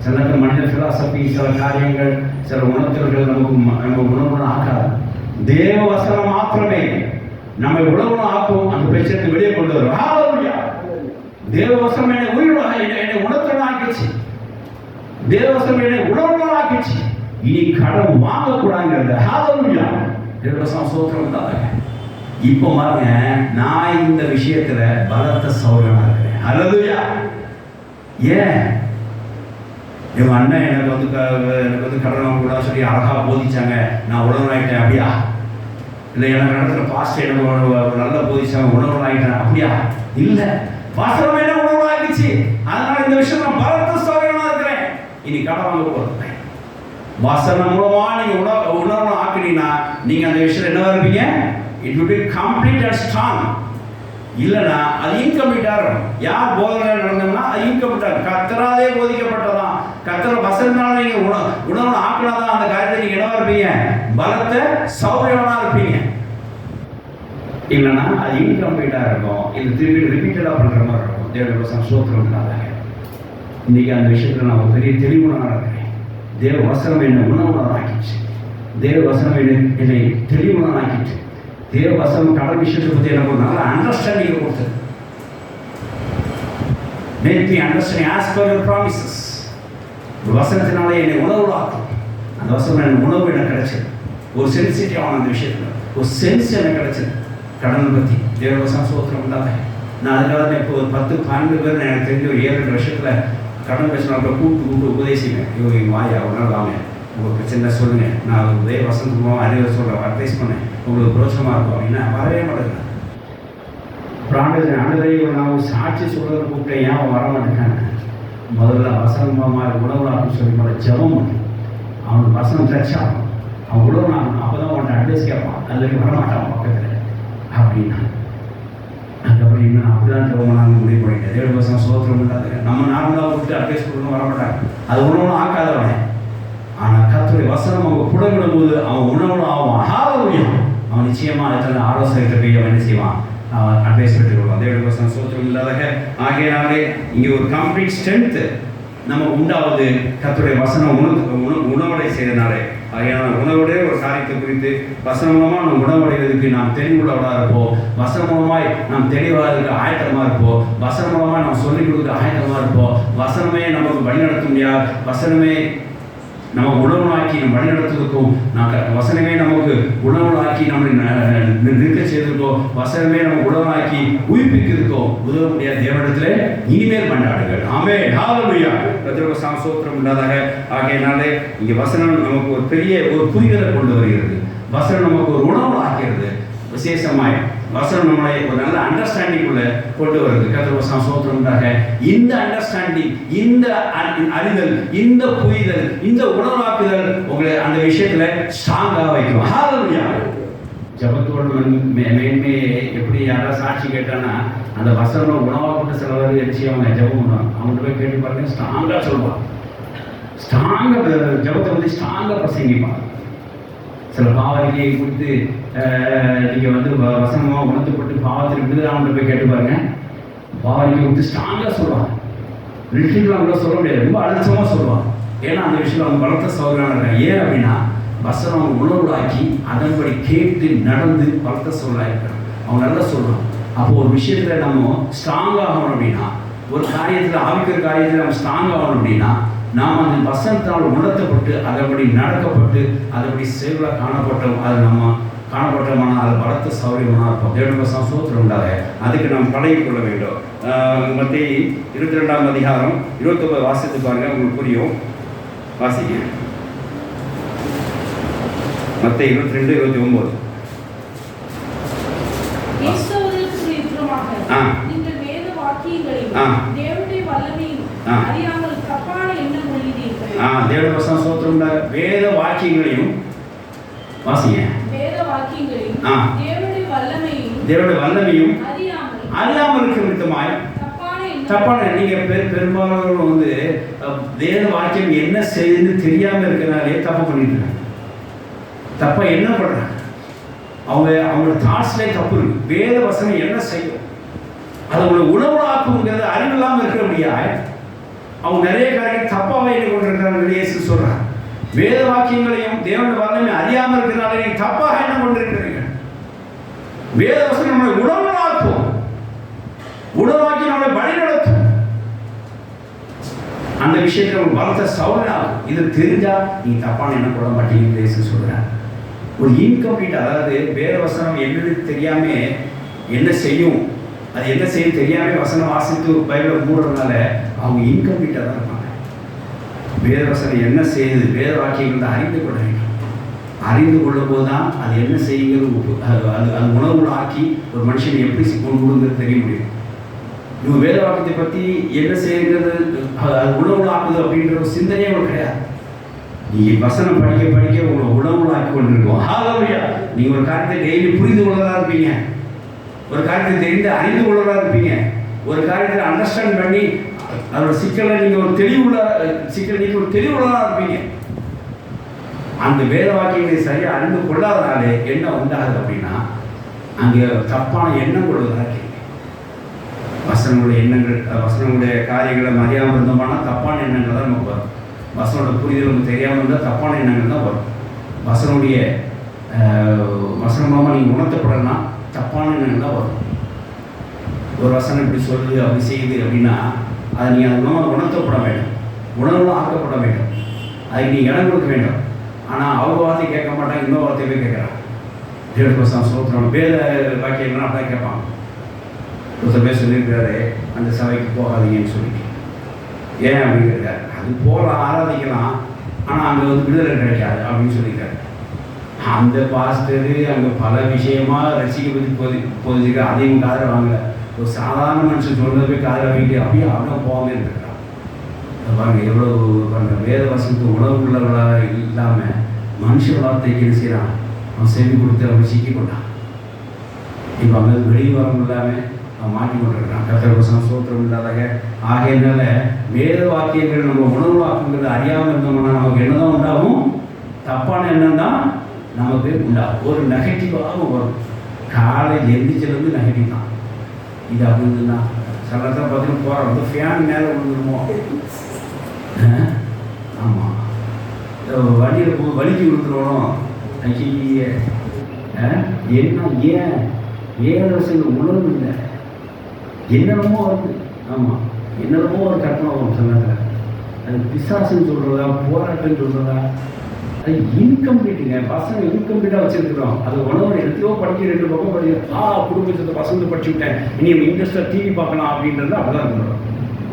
சில மனித பிலாசபி, சில காரியங்கள், சில உணர்த்தல்கள் நம்ம உணவுன்னு ஆக்காது. தேவ வசனம் மாத்திரமே நம்மை உணவுன்னு ஆக்கும். அந்த பிரச்சனை வெளியே கொண்டு வரும். ஹalleluya. தேவ வசனம் என்னை என்னை உணர்த்தணும் ஆக்கிடுச்சு. தேவ வசனம் என்னை உணவுன்னு ஆக்கிடுச்சு. இனி கடன் வாங்கக்கூடாதுங்கிறது. ஹalleluya. தேவ வசனம் சோத்திரம் தான். இப்போ பாருங்க, நான் இந்த விஷயத்துல பலத்த சௌரியமா இருக்கிறேன். ஹalleluya. ஏன் எங்க அண்ணன் எனக்கு வந்து கடன் வாங்கக்கூடாது சொல்லி அழகா போதிச்சாங்க, நான் உணர்வாயிட்டேன் அப்படியா? இல்லை எனக்கு நடத்துகிற பாஸ்ட் எனக்கு நல்ல போதிச்சாங்க, உணர்வாயிட்டேன் அப்படியா? இல்லை, வசனம் என்ன உணர்வாகிச்சு. அதனால இந்த விஷயம் நான் பலத்த சௌரியமா இருக்கிறேன். இனி கடன் வாங்க போறது வசனம் மூலமா நீங்க உணர்வு ஆக்கினீங்கன்னா நீங்க அந்த விஷயம் என்ன இருப்பீங்க? It will be complete and strong. இல்லைன்னா அது இன்கம்ப்ளீட்டாக இருக்கும். யார் போதனை நடந்தோம்னா அது இன்கம்ப்ளீட்டாக. கர்த்தராலே போதிக்கப்பட்டதான், கர்த்தர் வசனத்தால நீங்க உணவு ஆக்கினாதான் அந்த காரியத்தை நீங்க என்னவா இருப்பீங்க? பலத்த சௌரியமா இருப்பீங்க. இல்லைன்னா அது இன்கம்ப்ளீட்டாக இருக்கும். இது திருப்பி ரிப்பீட்டடாக பண்ற மாதிரி இருக்கும். தேவ வசனம் சோத்திரம். இன்னைக்கு அந்த விஷயத்துல நான் ஒரு பெரிய தெளிவுனா நடக்கிறேன். தேவ வசனம் என்னை உணவுடன் ஆக்கிடுச்சு. தேவ வசனம் என்னை தெளிவுடன் ஆக்கிடுச்சு. தேவ வசனம் கடல் விஷயத்தை பற்றி எனக்கு ஒரு நல்ல அண்டர்ஸ்டாண்டிங் கொடுத்தது. Make me understand as per your promises. ஒரு வசனத்தினாலே என்னை உணவுடாக்கும். அந்த வசனம் எனக்கு உணவு எனக்கு கிடைச்சது. ஒரு சென்சிட்டிவான அந்த விஷயத்தில் ஒரு சென்ஸ் எனக்கு கிடைச்சது. கடனை பற்றி தேவ வசனம் சோத்திரம் உண்டாக நான் அதுக்காக இப்போ ஒரு 10-12 பேர் எனக்கு தெரிஞ்ச ஒரு 7-8 வருஷத்தில் கடன் பிரச்சனை கூப்பிட்டு உபதேசிங்க. இவங்க எங்கள் வாயா ஒரு நாள் வாங்க, உங்களுக்கு பிரச்சனை சொல்லுங்கள், நான் உதய வசந்த மூலம் அறிவை சொல்கிறேன், அட்வைஸ் பண்ணேன், உங்களுக்கு பிரோச்சனமாக இருக்கும் அப்படின்னா வரவே மாட்டேங்க. ஆண்டவரை நான் சாட்சி சொல்கிறத கூப்பிட்டேன், ஏன் அவன் வர மாட்டேங்காங்க. முதல்ல வசனம் மூலமாக உணவு அப்படின்னு சொல்லி மேலே ஜபம் பண்ணி அவனுக்கு வசனம் தச்சாகும். அவன் உணவு நான் அப்போ தான் அவன்கிட்ட அட்வைஸ் கேட்பான். அது வரைக்கும் வரமாட்டான் பக்கத்தில் அப்படின்னா. அதுக்கப்புறம் இன்னும் அப்படிதான் ஜபம் நாங்கள் முடிவு பண்ணிட்டேன். தேவ வசனம் சோத்திரம் இல்லாத நம்ம நார்மலாக விட்டு அட்வைஸ் கொடுக்கணும் வரமாட்டாங்க. அது உணவு ஆக்காதவனே. ஆனால் கர்த்தருடைய வசனம் அவங்க புடங்கிடும் போது அவன் உணவு ஆவான். ஹalleluya. அவன் நிச்சயமா எத்தனை ஆலோசனை போய் அவன் என்ன செய்வான்? அவன் அட்வைஸ் பெற்றுக்கொள்வான். தேவ வசனம் சோத்திரம் இல்லாத ஆகையினாலே இங்கே ஒரு கம்ப்ளீட் ஸ்ட்ரென்த் நம்ம உண்டாவது கர்த்தருடைய வசனம் உணவடை செய்தனாலே. ஆகையான உணவுடைய ஒரு காரியத்தை குறித்து வசனம் மூலமாக நம்ம உணவடைவதற்கு நாம் தெளிவுள்ளவராக இருப்போம். வசனம் மூலமாய் நாம் தெளிவாக இருக்க ஆயத்தமாக இருப்போம். வசனம் மூலமாக நாம் சொல்லிக் கொடுக்க ஆயத்தமாக இருப்போம். வசனமே நமக்கு வழிநடத்த முடியாது. வசனமே நம்ம உணவுனாக்கி நம்ம வழிநடத்துவதற்கும் வசனமே நமக்கு உணவுனாக்கி நம்மளை நிற்க செய்திருக்கோம். வசனமே நம்ம உணவுனாக்கி உயிர்ப்பிக்கிறதுக்கும் உதவ முடியாத தேவனிடத்துல இனிமேல் கொண்டாடுங்கள். ஆமென். ஹalleluya. கர்த்தருக்கு ஸ்தோத்திரம் உண்டாதாக. ஆகையினாலே இங்கே வசனம் நமக்கு ஒரு பெரிய ஒரு புரிதலை கொண்டு வருகிறது. வசனம் நமக்கு ஒரு உணவு ஆக்கிறது. விசேஷமாய் வசனம் நம்மளை ஒரு நல்ல அண்டர்ஸ்டாண்டிங் உள்ள கொண்டு வருது. கர்த்தருக்கு ஸ்தோத்திரம் உண்டாக. இந்த அண்டர்ஸ்டாண்டிங், இந்த அறிதல், இந்த புரிதல், இந்த உணவாக்குதல் உங்களை அந்த விஷயத்துல ஸ்ட்ராங்காக வைக்கும். ஹalleluya. ஜபத்தோடு மேன்மையை எப்படி யாராவது சாட்சி கேட்டான்னா அந்த வசனம் உணவாக்கிட்டு சில பேர் எரிச்சு அவங்க ஜபம் பண்ணுவாங்க. அவங்க போய் கேட்டு பாருங்க, ஸ்ட்ராங்காக சொல்லுவாங்க. ஸ்ட்ராங்காக ஜபத்தை வந்து ஸ்ட்ராங்காக பிரசங்கிப்பாங்க. சில பாவரிக்கையை குறித்து நீங்கள் வந்து வசனமாக உணர்த்தப்பட்டு பாவத்திற்கு விடுதலான்னு போய் கேட்டு பாருங்க. பாவரிக்கை குறித்து ஸ்ட்ராங்காக சொல்லுவாங்க. ரிட்டீலாம் கூட சொல்ல முடியாது, ரொம்ப அழுத்தமாக சொல்லுவாங்க. ஏன்னா அந்த விஷயம் அவங்க பலத்த சௌகரியமாக இருக்காங்க. ஏன் அப்படின்னா வசனம் உணர்வுலாக்கி அதன்படி கேட்டு நடந்து பலத்த சூழலாக இருக்கிறாங்க. அவங்க நல்லா சொல்லுவாங்க. அப்போ ஒரு விஷயத்தில் நம்ம ஸ்ட்ராங்காக ஆகணும் அப்படின்னா, ஒரு காரியத்தில் ஆவிக்கிற காரியத்தில் நம்ம ஸ்ட்ராங்காக ஆகணும் அப்படின்னா நாம் அந்த வசனத்தால் உணர்த்தப்பட்டு அதன்படி நடக்கப்பட்டு அதன்படி செயலாக காணப்பட்டோம். அது நம்ம காணப்பட்டோம்னா அது பலத்த சௌகரியமாக இருக்கும். தேவனுடைய சோத்திரம் உண்டாக அதுக்கு நாம் பழகிக்கொள்ள வேண்டும். மத்தேயு 22ஆம் அதிகாரம் 29 வாசித்து பாருங்க, உங்களுக்கு புரியும். வாசிங்க. மத்தேயு 22:29. நீங்கள் வேத வாக்கியங்களையும் தேவனுடைய வல்லமையும் அறியாமல் தப்பான எண்ணம் கொள்கிறீர்கள். தேவனுடைய வசனம் சோத்திரம் உண்டாக. வேத வாக்கியங்களையும் வாசிங்க. வேத வாக்கியங்களையும் தேவனுடைய வல்லமையும் அறியாமல் இருக்கிற விதமாய் தப்பான நீங்க பெரும்பாலும் வந்து வேத வாக்கியம் என்ன செய்யுதுன்னு தெரியாம இருக்கிறனாலே தப்பு பண்ணிட்டு இருக்காங்க. தப்பா என்ன பண்றாங்க? அவங்களோட தாட்ஸ்லேயே தப்பு இருக்கு. வேத வசனம் என்ன செய்யும்? அது உங்களை உணவுலாக்குங்கிறது அறிவு இல்லாமல் இருக்கிறபடியா அவங்க நிறைய காரியங்கள் தப்பாக எண்ணி கொண்டிருக்கிறாங்க. இயேசு சொல்றாங்க, வேத வாக்கியங்களையும் தேவனுடைய வல்லமை அறியாமல் இருக்கிறனால நீங்க தப்பாக என்ன கொண்டிருக்கிறீங்க. வேத வசனம் நம்மளை உணவுலாக்கும், உணவாக்கி நம்மளை வழிநடத்தும். அந்த விஷயத்தில் உங்களுக்கு பலத்த சௌகரியம். இது தெரிஞ்சா நீங்க தப்பான என்ன கொள்ள மாட்டீங்கன்னு இயேசு சொல்றாங்க. ஒரு இன்கம்ப்ளீட், அதாவது வேத வசனம் என்னன்னு தெரியாம என்ன செய்யும், அது என்ன செய்யும் தெரியாம வசனம் வாசித்து பைபிளை மூடுறதுனால அவங்க இன்கம்ப்ளீட்டாக தான் இருப்பாங்க. வேத வசனம் என்ன செய்யுது, வேத வாக்கியங்கள் தான் அறிந்து கொள்ள வேண்டும். அறிந்து கொள்ளும் போது தான் அது என்ன செய்யுங்கிறது, அது உணவுல ஆக்கி ஒரு மனுஷனை எப்படி கொண்டு கொடுங்கிறது தெரிய முடியும். இவங்க வேத வாக்கியத்தை பற்றி என்ன செய்யுங்கிறது, அது உணவுல ஆக்குது அப்படின்ற ஒரு சிந்தனையே உங்களுக்கு கிடையாது. நீங்கள் வசனம் படிக்க படிக்க உங்களை உணவுல ஆக்கி கொண்டு இருக்கோம். நீங்கள் ஒரு காரியத்தை டெய்லி புரிந்து கொள்ளதான் இருப்பீங்க, ஒரு காரியத்தை தெரிந்து அறிந்து கொள்ளதான் இருப்பீங்க, ஒரு காரியத்தை அண்டர்ஸ்டாண்ட் பண்ணி அதோட சிக்கலை நீங்கள் ஒரு தெளிவுள்ள சிக்கல் நீங்கள் ஒரு தெளிவுள்ளதான் இருப்பீங்க. அந்த வேத வாக்கியங்களை சரியாக அறிந்து கொள்ளாதனாலே என்ன உண்டாகுது அப்படின்னா அங்கே தப்பான எண்ணம் கொள்வதாக கேட்க, வசனங்களுடைய எண்ணங்கள், வசனங்களுடைய காரியங்களை அறியாமல் இருந்தோம்னா தப்பான எண்ணங்கள் தான் நமக்கு வரும். வசனோட புரிதல் நமக்கு தெரியாமல் இருந்தால் தப்பான எண்ணங்கள் தான் வரும். வசனுடைய வசனம் மூலமாக நீங்கள் உணர்த்தப்படனா தப்பான எண்ணங்கள் தான் வரும். ஒரு வசனம் இப்படி சொல்லுது அப்படி செய்யுது அப்படின்னா அதை நீங்கள் அது மூலமாக உணர்த்தப்பட வேண்டும், உணர்வு ஆக்கப்பட வேண்டும், அதுக்கு நீங்கள் இடம் கொடுக்க வேண்டும். ஆனால் அவங்க வார்த்தை கேட்க மாட்டாங்க, இன்னொரு வார்த்தையே கேட்குறாங்க. தேவபசம் சோத்திரம் வேத வாக்கியங்கள்லாம் அப்படியே கேட்பாங்க. ஒருத்தர் பேர் சொல்லியிருக்காரு, அந்த சபைக்கு போகாதீங்கன்னு சொல்லிட்டு. ஏன் அப்படின்னு கேட்காரு. அது போகலாம், ஆராதிக்கலாம், ஆனால் அங்கே வந்து விடுதலை கிடைக்காது அப்படின்னு சொல்லியிருக்காரு. அந்த பாஸ்டரு அங்கே பல விஷயமாக ரசிக்கப்பட்டு போதிக்க அதையும் காதில் வாங்கலை. ஒரு சாதாரண மனுஷன் சொல்றது போய் காதில் வாங்கிட்டு அப்படியே அவங்க போகாமல் இருந்திருக்கான். பாருங்க எவ்வளோ பாருங்க, வேத வசனத்துக்கு உணவு உள்ளவர்களாக இல்லாமல் மனுஷ வார்த்தைக்கு என்ன செய்யறான், அவன் செவி கொடுத்து அவன் சிக்கி கொண்டான். இப்போ அங்கே வெளியே வர இல்லாமல் அவன் மாட்டி கொண்டிருக்கிறான். கர்த்தர் வசனம் சோத்திரம் இல்லாதாக ஆகையினால வேத வாக்கியங்கள் நம்ம உணவு வாக்குங்கிறது அறியாமல் இருந்தோம்னா நமக்கு என்னதான் உண்டாகும், தப்பான எண்ணம் தான் நமக்கு உண்டாகும். ஒரு நெகட்டிவாக வரும். காலை எந்திரிச்சிலேருந்து நெகட்டிவ் தான். இது அப்படின்னா சில இடத்துல பார்த்தீங்கன்னா போகிறோம் வந்து ஃபேன் மேலே விழுந்துருமோ. ஆமாம், வண்டியில் போ வலிக்கு விழுந்துருவோம். ஐயே என்ன ஏன் ஏழரசுங்க உணர்வு இல்லை, என்னென்னமோ வருது. ஆமாம், என்னென்னமோ ஒரு கட்டணம் வரும் சொன்னாங்க. அது பிசாசுன்னு சொல்கிறதா போராட்டம்னு சொல்கிறதா, அது இன்கம்ப்ளீட்டுங்க. பசங்க இன்கம்ப்ளீட்டாக வச்சுருக்கிறோம். அது உணவு எடுத்தையோ படிக்க 2 பக்கம் படிக்க குடும்பத்தை பசங்க படிச்சு விட்டேன், இனி இன்ட்ரெஸ்டாக டிவி பார்க்கலாம் அப்படின்றது அப்படிதான் இருக்கிறோம்.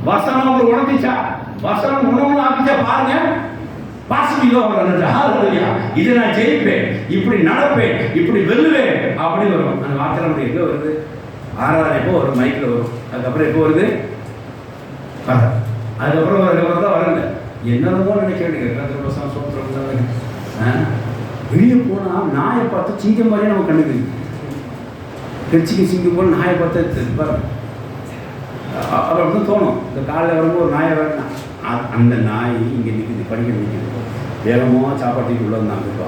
வசனம் உங்களுக்கு உணர்த்திச்சா, வசனம் உணவுன்னு ஆக்கிச்சா பாருங்க, இதை நான் ஜெயிப்பேன், இப்படி நடப்பேன், இப்படி வெல்லுவேன் அப்படி வரும். அந்த வார்த்தை நமக்கு எங்கே வருது, ஆராதனை எப்போ ஒரு மைக்கில் வரும். அதுக்கப்புறம் எப்போ வருது, அதுக்கப்புறம் தான் வரல. என்னென்னமோ நினைக்கிறேன். வெளியே போனால் நாயை பார்த்து சிங்கம் மாதிரியே நம்ம கண்ணுக்கு கட்சிக்கு சிங்கம் போல் நாயை பார்த்து பாருங்க அப்படின்னு தோணும். இந்த காலையில் வரும்போது ஒரு நாயை வரணும், அந்த நாய் இங்கே நிற்குது, படிக்க நிற்குது, வேகமாக சாப்பாட்டுக்கு உள்ள வந்தாங்கப்பா.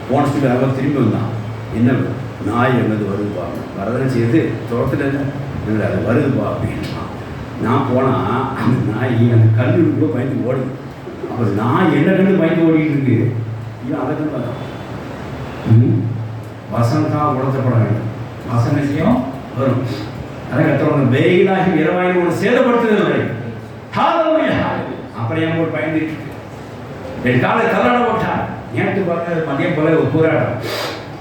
போன ஸ்பீட் அதெல்லாம் திரும்பி வந்தான். என்ன நாய் என்னது வருதுப்பா, வரதானே செய்யுது, தோட்டத்தில் இல்லை அது வருதுப்பா அப்படின்னா. நான் போனால் அந்த நாய் அந்த கல்லுக்குள்ளே பயந்து ஓடுது. அப்போ நான் என்ன கண்டு பயந்து ஓடிட்டு இருக்கு, இது அதை கண்டு பார்த்தோம். வசனத்தான் உணர்த்தப்பட வேண்டும், வசனத்தையும் வரும். அதை கற்றுவங்க வெயிலாகி இரவாயும் ஒன்று சேதப்படுத்துவதில்லை. அப்புறம் என் ஒரு பயந்துட்டு இருக்கு. என் காலை தள்ளாட போட்டார். நேற்று பார்க்க மதியம் போல ஒரு போராட்டம்.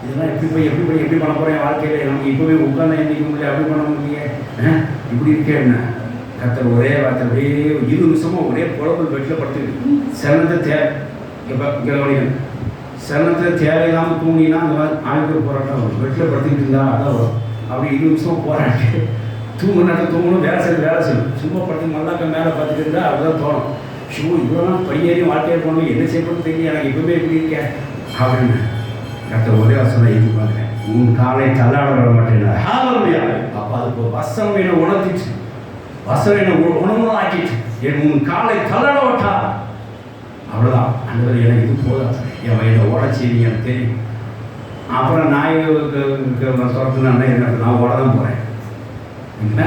இதெல்லாம் எப்படி பண்ண போகிறேன் வாழ்க்கையில், நமக்கு இப்போவே உட்காந்து எந்திக்க முடியல, அப்படி பண்ண முடியல, இப்படி இருக்கேன்னு கத்தர் ஒரே வார்த்தை அப்படியே 20 நிமிஷமும் ஒரே குழம்பு பெட்டில் படுத்துருக்கு. சிரமத்தில் தேவையில்லாமல் தூங்கினா அந்த மாதிரி ஆய்வு போராட்டம் வரும். பெட்டில் படுத்துக்கிட்டு இருந்தா அதான் வரும். அப்படி 20 நிமிஷம் போராட்டு தூங்கணும், வேலை செய்யணும். சும்மா படுத்து மல்லாக்க மேலே பார்த்துட்டு இருந்தால் அப்படிதான் தோணும். ஷூ இவ்வளோலாம் படியேறியும் வாழ்க்கையை போகணும், என்ன செய்யணும்னு தெரியல, எனக்கு இப்போவே எப்படி இருக்கேன் அப்படின்னு கத்தர் ஒரே வசனம் எழுதிப்பாங்க, உன் காலை தள்ளாட வர மாட்டேன். அப்போ அதுக்கு வசனம் என்ன உணர்த்திச்சு, வசனம் என்ன உணவு ஆக்கிட்டு உன் காலை தள்ளாட விட்டா அவ்வளோதான். அந்த எனக்கு இது போதும், என் வயதை உடச்சி எனக்கு தெரியும். அப்புறம் நாய் துரத்துனா என்ன, நான் ஓட தான் போகிறேன். என்ன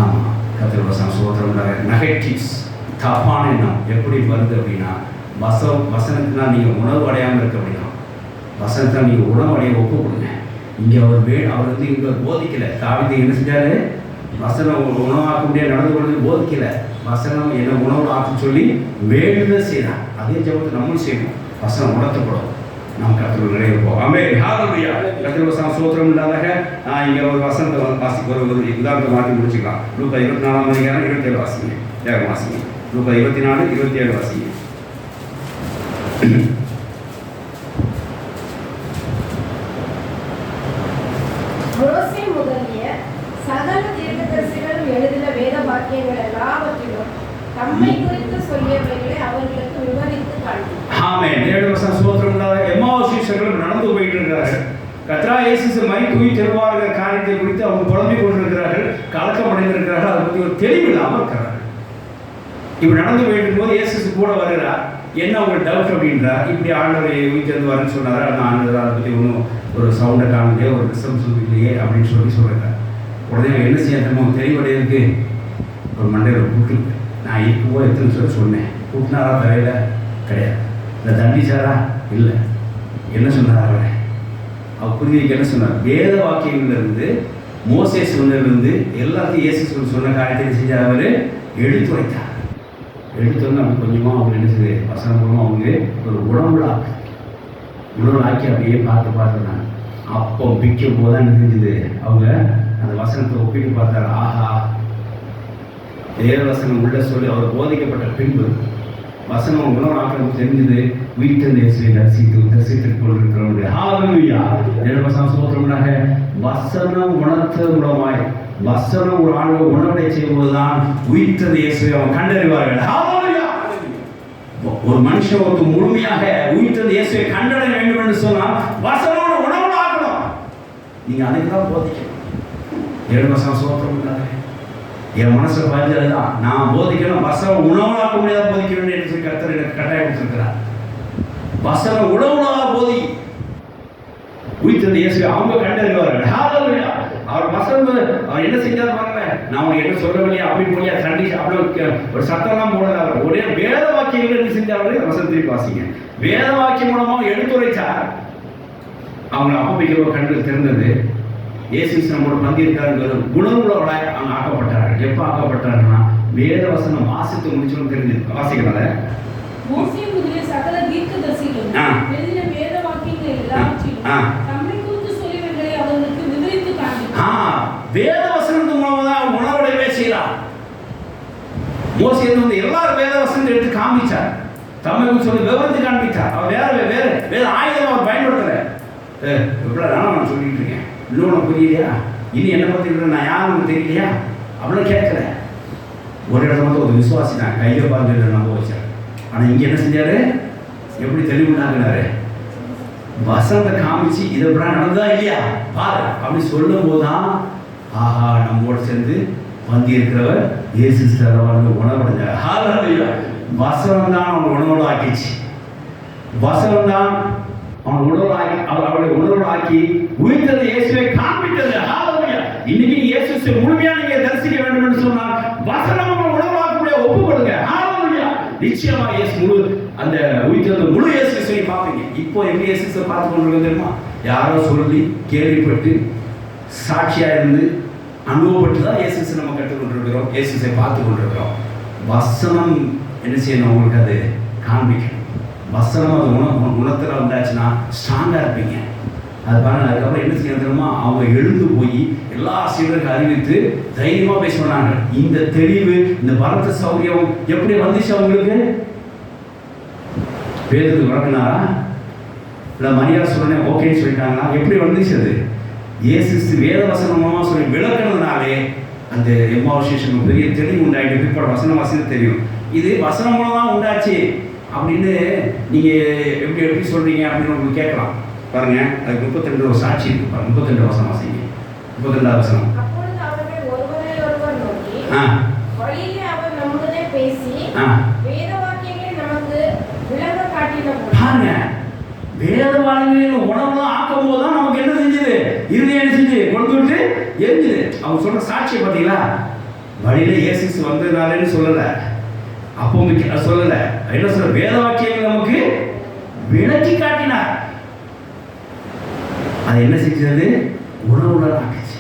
ஆமாம், கர்த்தருடைய சோத்திரம். நெகட்டிவ்ஸ், தப்பான எண்ணம் எப்படி வருது அப்படின்னா, வசனத்தினால் நீங்கள் உணவு அடையாமல் இருக்க அப்படின்னா, வசனத்தை நீங்கள் உணவு அடைய ஒப்பு கொடுங்க. இங்கே அவர் வந்து இங்கே போதிக்கலை. தாவீது என்ன செஞ்சார்? வசனம் உணவாக்க முடியாது நடந்து கொண்டு போதிக்கலை. வசனம் என்ன உணவு ஆக்குன்னு சொல்லி வேண்டுதல் செய்யலாம். அதே ஜபத்தை நம்மளும் செய்யணும். வசனம் உணர்த்தப்படும். நாம் கர்த்தருடைய நிறைவேற்போம். ஆமென். ஹல்லேலூயா. கர்த்தருடைய சோத்திரம் இல்லாதாக இங்கே ஒரு வசனத்தை ஒரு உதாரணத்தை மாற்றி முடிச்சுக்கலாம். லூக்கா 24ஆம் அதிகாரம் 27 வாசிங்க. வேகம் வாசிங்க. லூக்கா 24, 27 வாசிங்க. மோசே முதலிய சகல தீர்க்கதரிசிகளும் எழுதின வேத வாக்கியங்கள் எல்லாவற்றிலும் தம்மை குறித்து சொல்லியவைகளை அவர்களுக்கு விவரித்து காண்பித்தார். ஆமென். தேவனுடைய சோத்திரம் இல்லாத எம்மாவூஸ் சீஷர்கள் நடந்து போயிட்டு இருக்கிறார்கள். கர்த்தராகிய இயேசு மரித்து உயிர்த்தெழுவாருங்கிற காரியத்தை குறித்து அவங்க புலம்பிக் கொண்டிருக்கிறார்கள், கலக்கம் அடைந்திருக்கிறார்கள். அதை பற்றி ஒரு தெளிவில்லாமல் இருக்கிறார்கள். இப்படி நடந்து போயிட்டு போது இயேசு கூட வருகிறார். என்ன உங்களுக்கு டவுட் அப்படின்றார். இப்படி ஆண்டவரை உயிர்த்தெழுவாருன்னு சொன்னார். ஆனால் ஆண்டவர் அதை பற்றி ஒன்றும் ஒரு சவுண்டை காணலையே, ஒரு டிஸ்டர்பன்ஸ் இல்லையே அப்படின்னு சொல்கிறார். உடனே என்ன செய்யணுமோ தெளிவடையிருக்கு. ஒரு மண்டையில் கூட்டு நான் இருக்கும்போது எத்தனை சொன்னேன். கூட்டினாரா? தலையில் கிடையாது. இல்லை தண்டிச்சாரா? இல்லை. என்ன சொன்னார் அவரை? அவர் புரிவிக்கு என்ன சொன்னார்? வேத வாக்கியங்கள்லேருந்து, மோசே சொன்னதுலேருந்து எல்லாத்தையும் இயேசு சொன்ன காரியத்தை செஞ்சார். அவர் எடுத்துரைத்தார். எடுத்தோன்னு அப்படி கொஞ்சமாக அவங்க என்ன செய்யுது? வசனம் மூலமாக அவங்க ஒரு உணவுலாக்கி அப்படியே பார்த்துனாங்க. அப்போ பிக்கும் போது தான் என்ன செஞ்சுது? அவங்க அந்த வசனத்தை ஒப்பிட்டு பார்த்தாரு. ஆஹா, தேவ வசனம் உள்ள சொல்லி அவர் போதிக்கப்பட்ட பின்பு வசனம் உணவாக்கம் தெரிஞ்சது. வீட்டில் தரிசித்துக் கொண்டிருக்கிறவங்க வசனம் உணர்த்த மூலமாய் வசனம் ஒரு ஆண்டு உணவடை செய்வதுதான் உயிர்த்தது இயேசுவை அவன் கண்டறிவார்கள். ஒரு மனுஷன் ஒரு முழுமையாக உயிர்த்தது இயேசுவை கண்டறிய வேண்டும் என்று சொன்னால் வசனோட உணவு ஆக்கணும். நீங்க அதுக்கு தான் போதிக்கணும். 7 வருஷம் சோத்திரம் இல்லாத என் மனசை பதிஞ்சதுதான். நான் போதிக்கணும். வசனம் உணவுலாக்க முடியாத போதிக்கணும் என்று சொல்லி கர்த்தர் எனக்கு கட்டாயம் கொடுத்திருக்கிறார். வசனம் உணவுலாக போதி உயிர்த்தது இயேசுவை அவங்க கண்டறிவார்கள். ஹல்லேலூயா. அவர் வசனம் அவர் என்ன செஞ்சார் பாருங்க. நான் உனக்கு என்ன சொல்லவில்லையா அப்படின்னு போய் சண்டி அப்படி ஒரு சத்தம்லாம் போடுறாரு. ஒரே வேத வாக்கியங்கள் என்ன செஞ்சாரு? வசனத்தை வாசிங்க. வேத வாக்கியம் மூலமாக எடுத்துரைச்சார். அவங்க அப்பமைக்கிற கண்கள் திறந்தது. இயேசு நம்மளோட பந்தி இருக்காருங்கிற குணமுள்ளவர்களாய் அவங்க ஆக்கப்பட்டார்கள். எப்போ ஆக்கப்பட்டாருன்னா வேத வசனம் வாசித்து முடிச்சோன்னு தெரிஞ்சது. வாசிக்கிறத மோசே முதலிய சகல தீர்க்கதரிசிகளும் எழுதின வேத வாக்கியங்கள் எல்லாவற்றிலும் தம்மை குறித்து சொல்லியவைகளை அவர்களுக்கு விவரித்து காண்பித்தார். வேத வசனத்து மூலமாக தான் அவங்க உணவடையவே செய்யலாம். மோசே வந்து எல்லாரும் வேத வசனத்தை எடுத்து காமிச்சார். தம்மை குறித்து சொல்லி விவரித்து காண்பித்தார். அவர் வேற ஆயுதம் அவர் பயன்படுத்தல. இவ்வளோ நான் சொல்லிட்டு இருக்கேன். இன்னொன்று புரியலையா? இனி என்ன பற்றி நான் யாரும் தெரியலையா? அவ்வளோ கேட்கல. ஒரு இடத்துல வந்து ஒரு விசுவாசி தான் கையை பார்த்து நம்ப வச்சார். ஆனால் இங்கே என்ன செஞ்சாரு? எப்படி தெளிவுண்டாக்குனாரு? வசனத்தை காமிச்சு இதை நடந்ததா இல்லையா பாரு அப்படி சொல்லும் போதுதான் ஆஹா நம்மோட சேர்ந்து வந்தி இருக்கிறவர் இயேசு உணவடைஞ்சார். ஹல்லேலூயா. வசனம் தான் அவன் உணவோடு ஆக்கிச்சு. வசனம் தான் அவன் உணர்வு ஆக்கி அவருடைய உணர்வு ஆக்கி உயிர்த்தது இயேசுவை காண்பித்தது. ஹல்லேலூயா. இன்னைக்கு இயேசுவை முழுமையா நீங்க தரிசிக்க வேண்டும் என்று சொன்னால் வசனம் உங்கள் உணர்வாக்கக்கூடிய ஒப்புக்கொடுங்க. ஹல்லேலூயா. நிச்சயமா இயேசு முழு அந்த உயிர்த்தது முழு இயேசுவை பார்ப்பீங்க. இப்போ எப்படி இயேசுவை பார்த்து கொண்டிருக்க தெரியுமா? யாரோ சொல்லி கேள்விப்பட்டு சாட்சியா இருந்து அனுபவப்பட்டு தான் இயேசுவை நம்ம கற்றுக்கொண்டிருக்கிறோம். இயேசுவை பார்த்து கொண்டிருக்கிறோம். வசனம் என்ன செய்யணும்? உங்களுக்கு அது காண்பிக்கணும். வசனம் அது குணத்தில் உண்டாச்சுன்னா ஸ்ட்ராங்காக இருப்பீங்க. அது பாருங்க. அதுக்கப்புறம் என்ன செய்ய தெரியுமா? அவங்க எழுந்து போய் எல்லா சீடர்களுக்கும் அறிவித்து தைரியமாக பேச சொன்னாங்க. இந்த தெளிவு இந்த பலத்த சௌரியம் எப்படி வந்துச்சு அவங்களுக்கு? பேதுக்கு விளக்குனாரா? இல்லை மரியாதை சொன்னே ஓகேன்னு சொல்லிட்டாங்களா? எப்படி வந்துச்சு அது? இயேசு வேத வசனம் மூலமாக சொல்லி விளக்குறதுனாலே அந்த எம்மாவசேஷன் பெரிய தெளிவு உண்டாயிட்டு பிற்பாடு வசனம் வாசித்து தெரியும். இது வசனம் மூலமாக உண்டாச்சு அப்படின்னு நீங்கள் எப்படி சொல்கிறீங்க அப்படின்னு உங்களுக்கு கேட்கலாம். பாருங்க, அதுக்கு 32 ஒரு சாட்சி இருக்கு. பாருங்க 32 வசனம் வாசிங்க. 32வது வசனம். அப்பொழுது அவர்கள் ஒருவரை ஒருவர் நோக்கி வழியிலே அவர் நம்முடனே பேசி வேத வாக்கியங்களை நமக்கு விளங்க காட்டினபோது பாருங்க, வேத வாக்கியங்கள் உணவுலாம் ஆக்கும் போது தான் நமக்கு என்ன செஞ்சது? இருதயம் என்ன செஞ்சு கொண்டு விட்டு எரிஞ்சுது. அவங்க சொல்ற சாட்சியை பார்த்தீங்களா? வழியில இயேசு வந்ததுனாலன்னு சொல்லலை, அப்போ சொல்லலை. என்ன சொல்ற? வேத வாக்கியங்கள் நமக்கு விளக்கி காட்டினார். அது என்ன செஞ்சது? உணவுடன் ஆக்கிச்சு.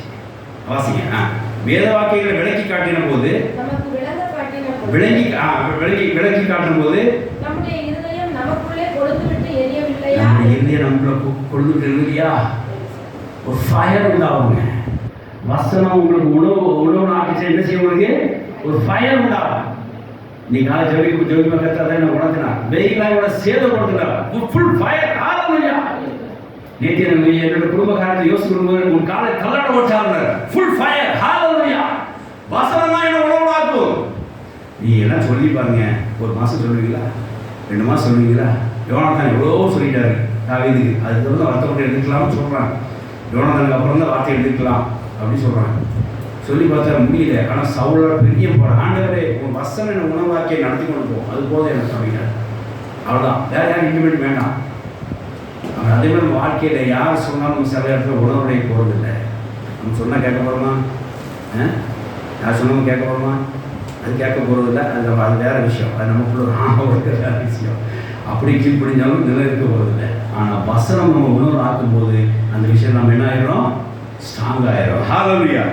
வாசிங்க. வேத வாக்கியங்களை விளக்கி காட்டின போது, விளக்கி காட்டும் போது நம்முடைய இருதயம் நமக்குள்ளே கொழுந்துவிட்டு எரியவில்லையா? நம்முடைய இருதயம் நமக்குள்ள கொழுந்துவிட்டு எரியலையா? ஒரு ஃபயர் உண்டாகுங்க. வசனம் உங்களுக்கு உணவு ஆக்கிச்சு. என்ன செய்ய? உங்களுக்கு ஒரு ஃபயர் உண்டாகும். நீ காலை ஜெபிக்க கத்த அதை நான் உணர்த்தினா வெயிலாயோட சேதப்படுத்தினார். Full fire. ஹalleluya. நேற்று என்னோட குடும்ப காரியத்தை யோசிக்கும்போது உன் காலை கல்லட ஓட்டாங்க. Full fire. ஹalleluya. வசனம் தான் என்ன உணவாக்கும். நீ எல்லாம் சொல்லி பாருங்க. ஒரு மாசம் சொல்லுவீங்களா? 2 மாசம் சொல்லுவீங்களா? யோனாத்தான் எவ்வளோ சொல்லிட்டாரு தாவீதுக்கு. அதுக்கு வந்து வருத்தப்பட்டு எடுத்துக்கலாம்னு சொல்றாங்க. யோனாத்தானுக்கு அப்புறம் தான் வார்த்தை எடுத்துக்கலாம் அப்படின்னு சொல்றாங்க. சொல்லி பார்த்தா முடியல. ஆனால் சவுலோட பெரிய போட ஆண்டவரே உன் வசனம் என்ன உணவாக்கியை நடத்தி கொண்டு போகும். அது போதும் எனக்கு அப்படின்னா அவ்வளோதான். வேற யாரும் இன்டிமேட் வேண்டாம். அவங்க அதே மாதிரி வாழ்க்கையில் யார் சொன்னாலும் சில இடத்துல உணவுடைய போகிறதில்லை. நம்ம சொன்னால் கேட்க போகிறோமா? யார் சொன்னாலும் கேட்க போகிறோமா? அது கேட்க போகிறதில்ல. அது வேற விஷயம். அது நமக்குள்ள ஒரு வேற விஷயம். அப்படி கீழ்ப்படிஞ்சாலும் நிலை இருக்க போகிறதில்லை. ஆனால் வசனம் நம்ம உணவு ஆக்கும்போது அந்த விஷயம் நம்ம என்ன ஆயிடும்? ஸ்ட்ராங் ஆயிரும். ஹalleluya.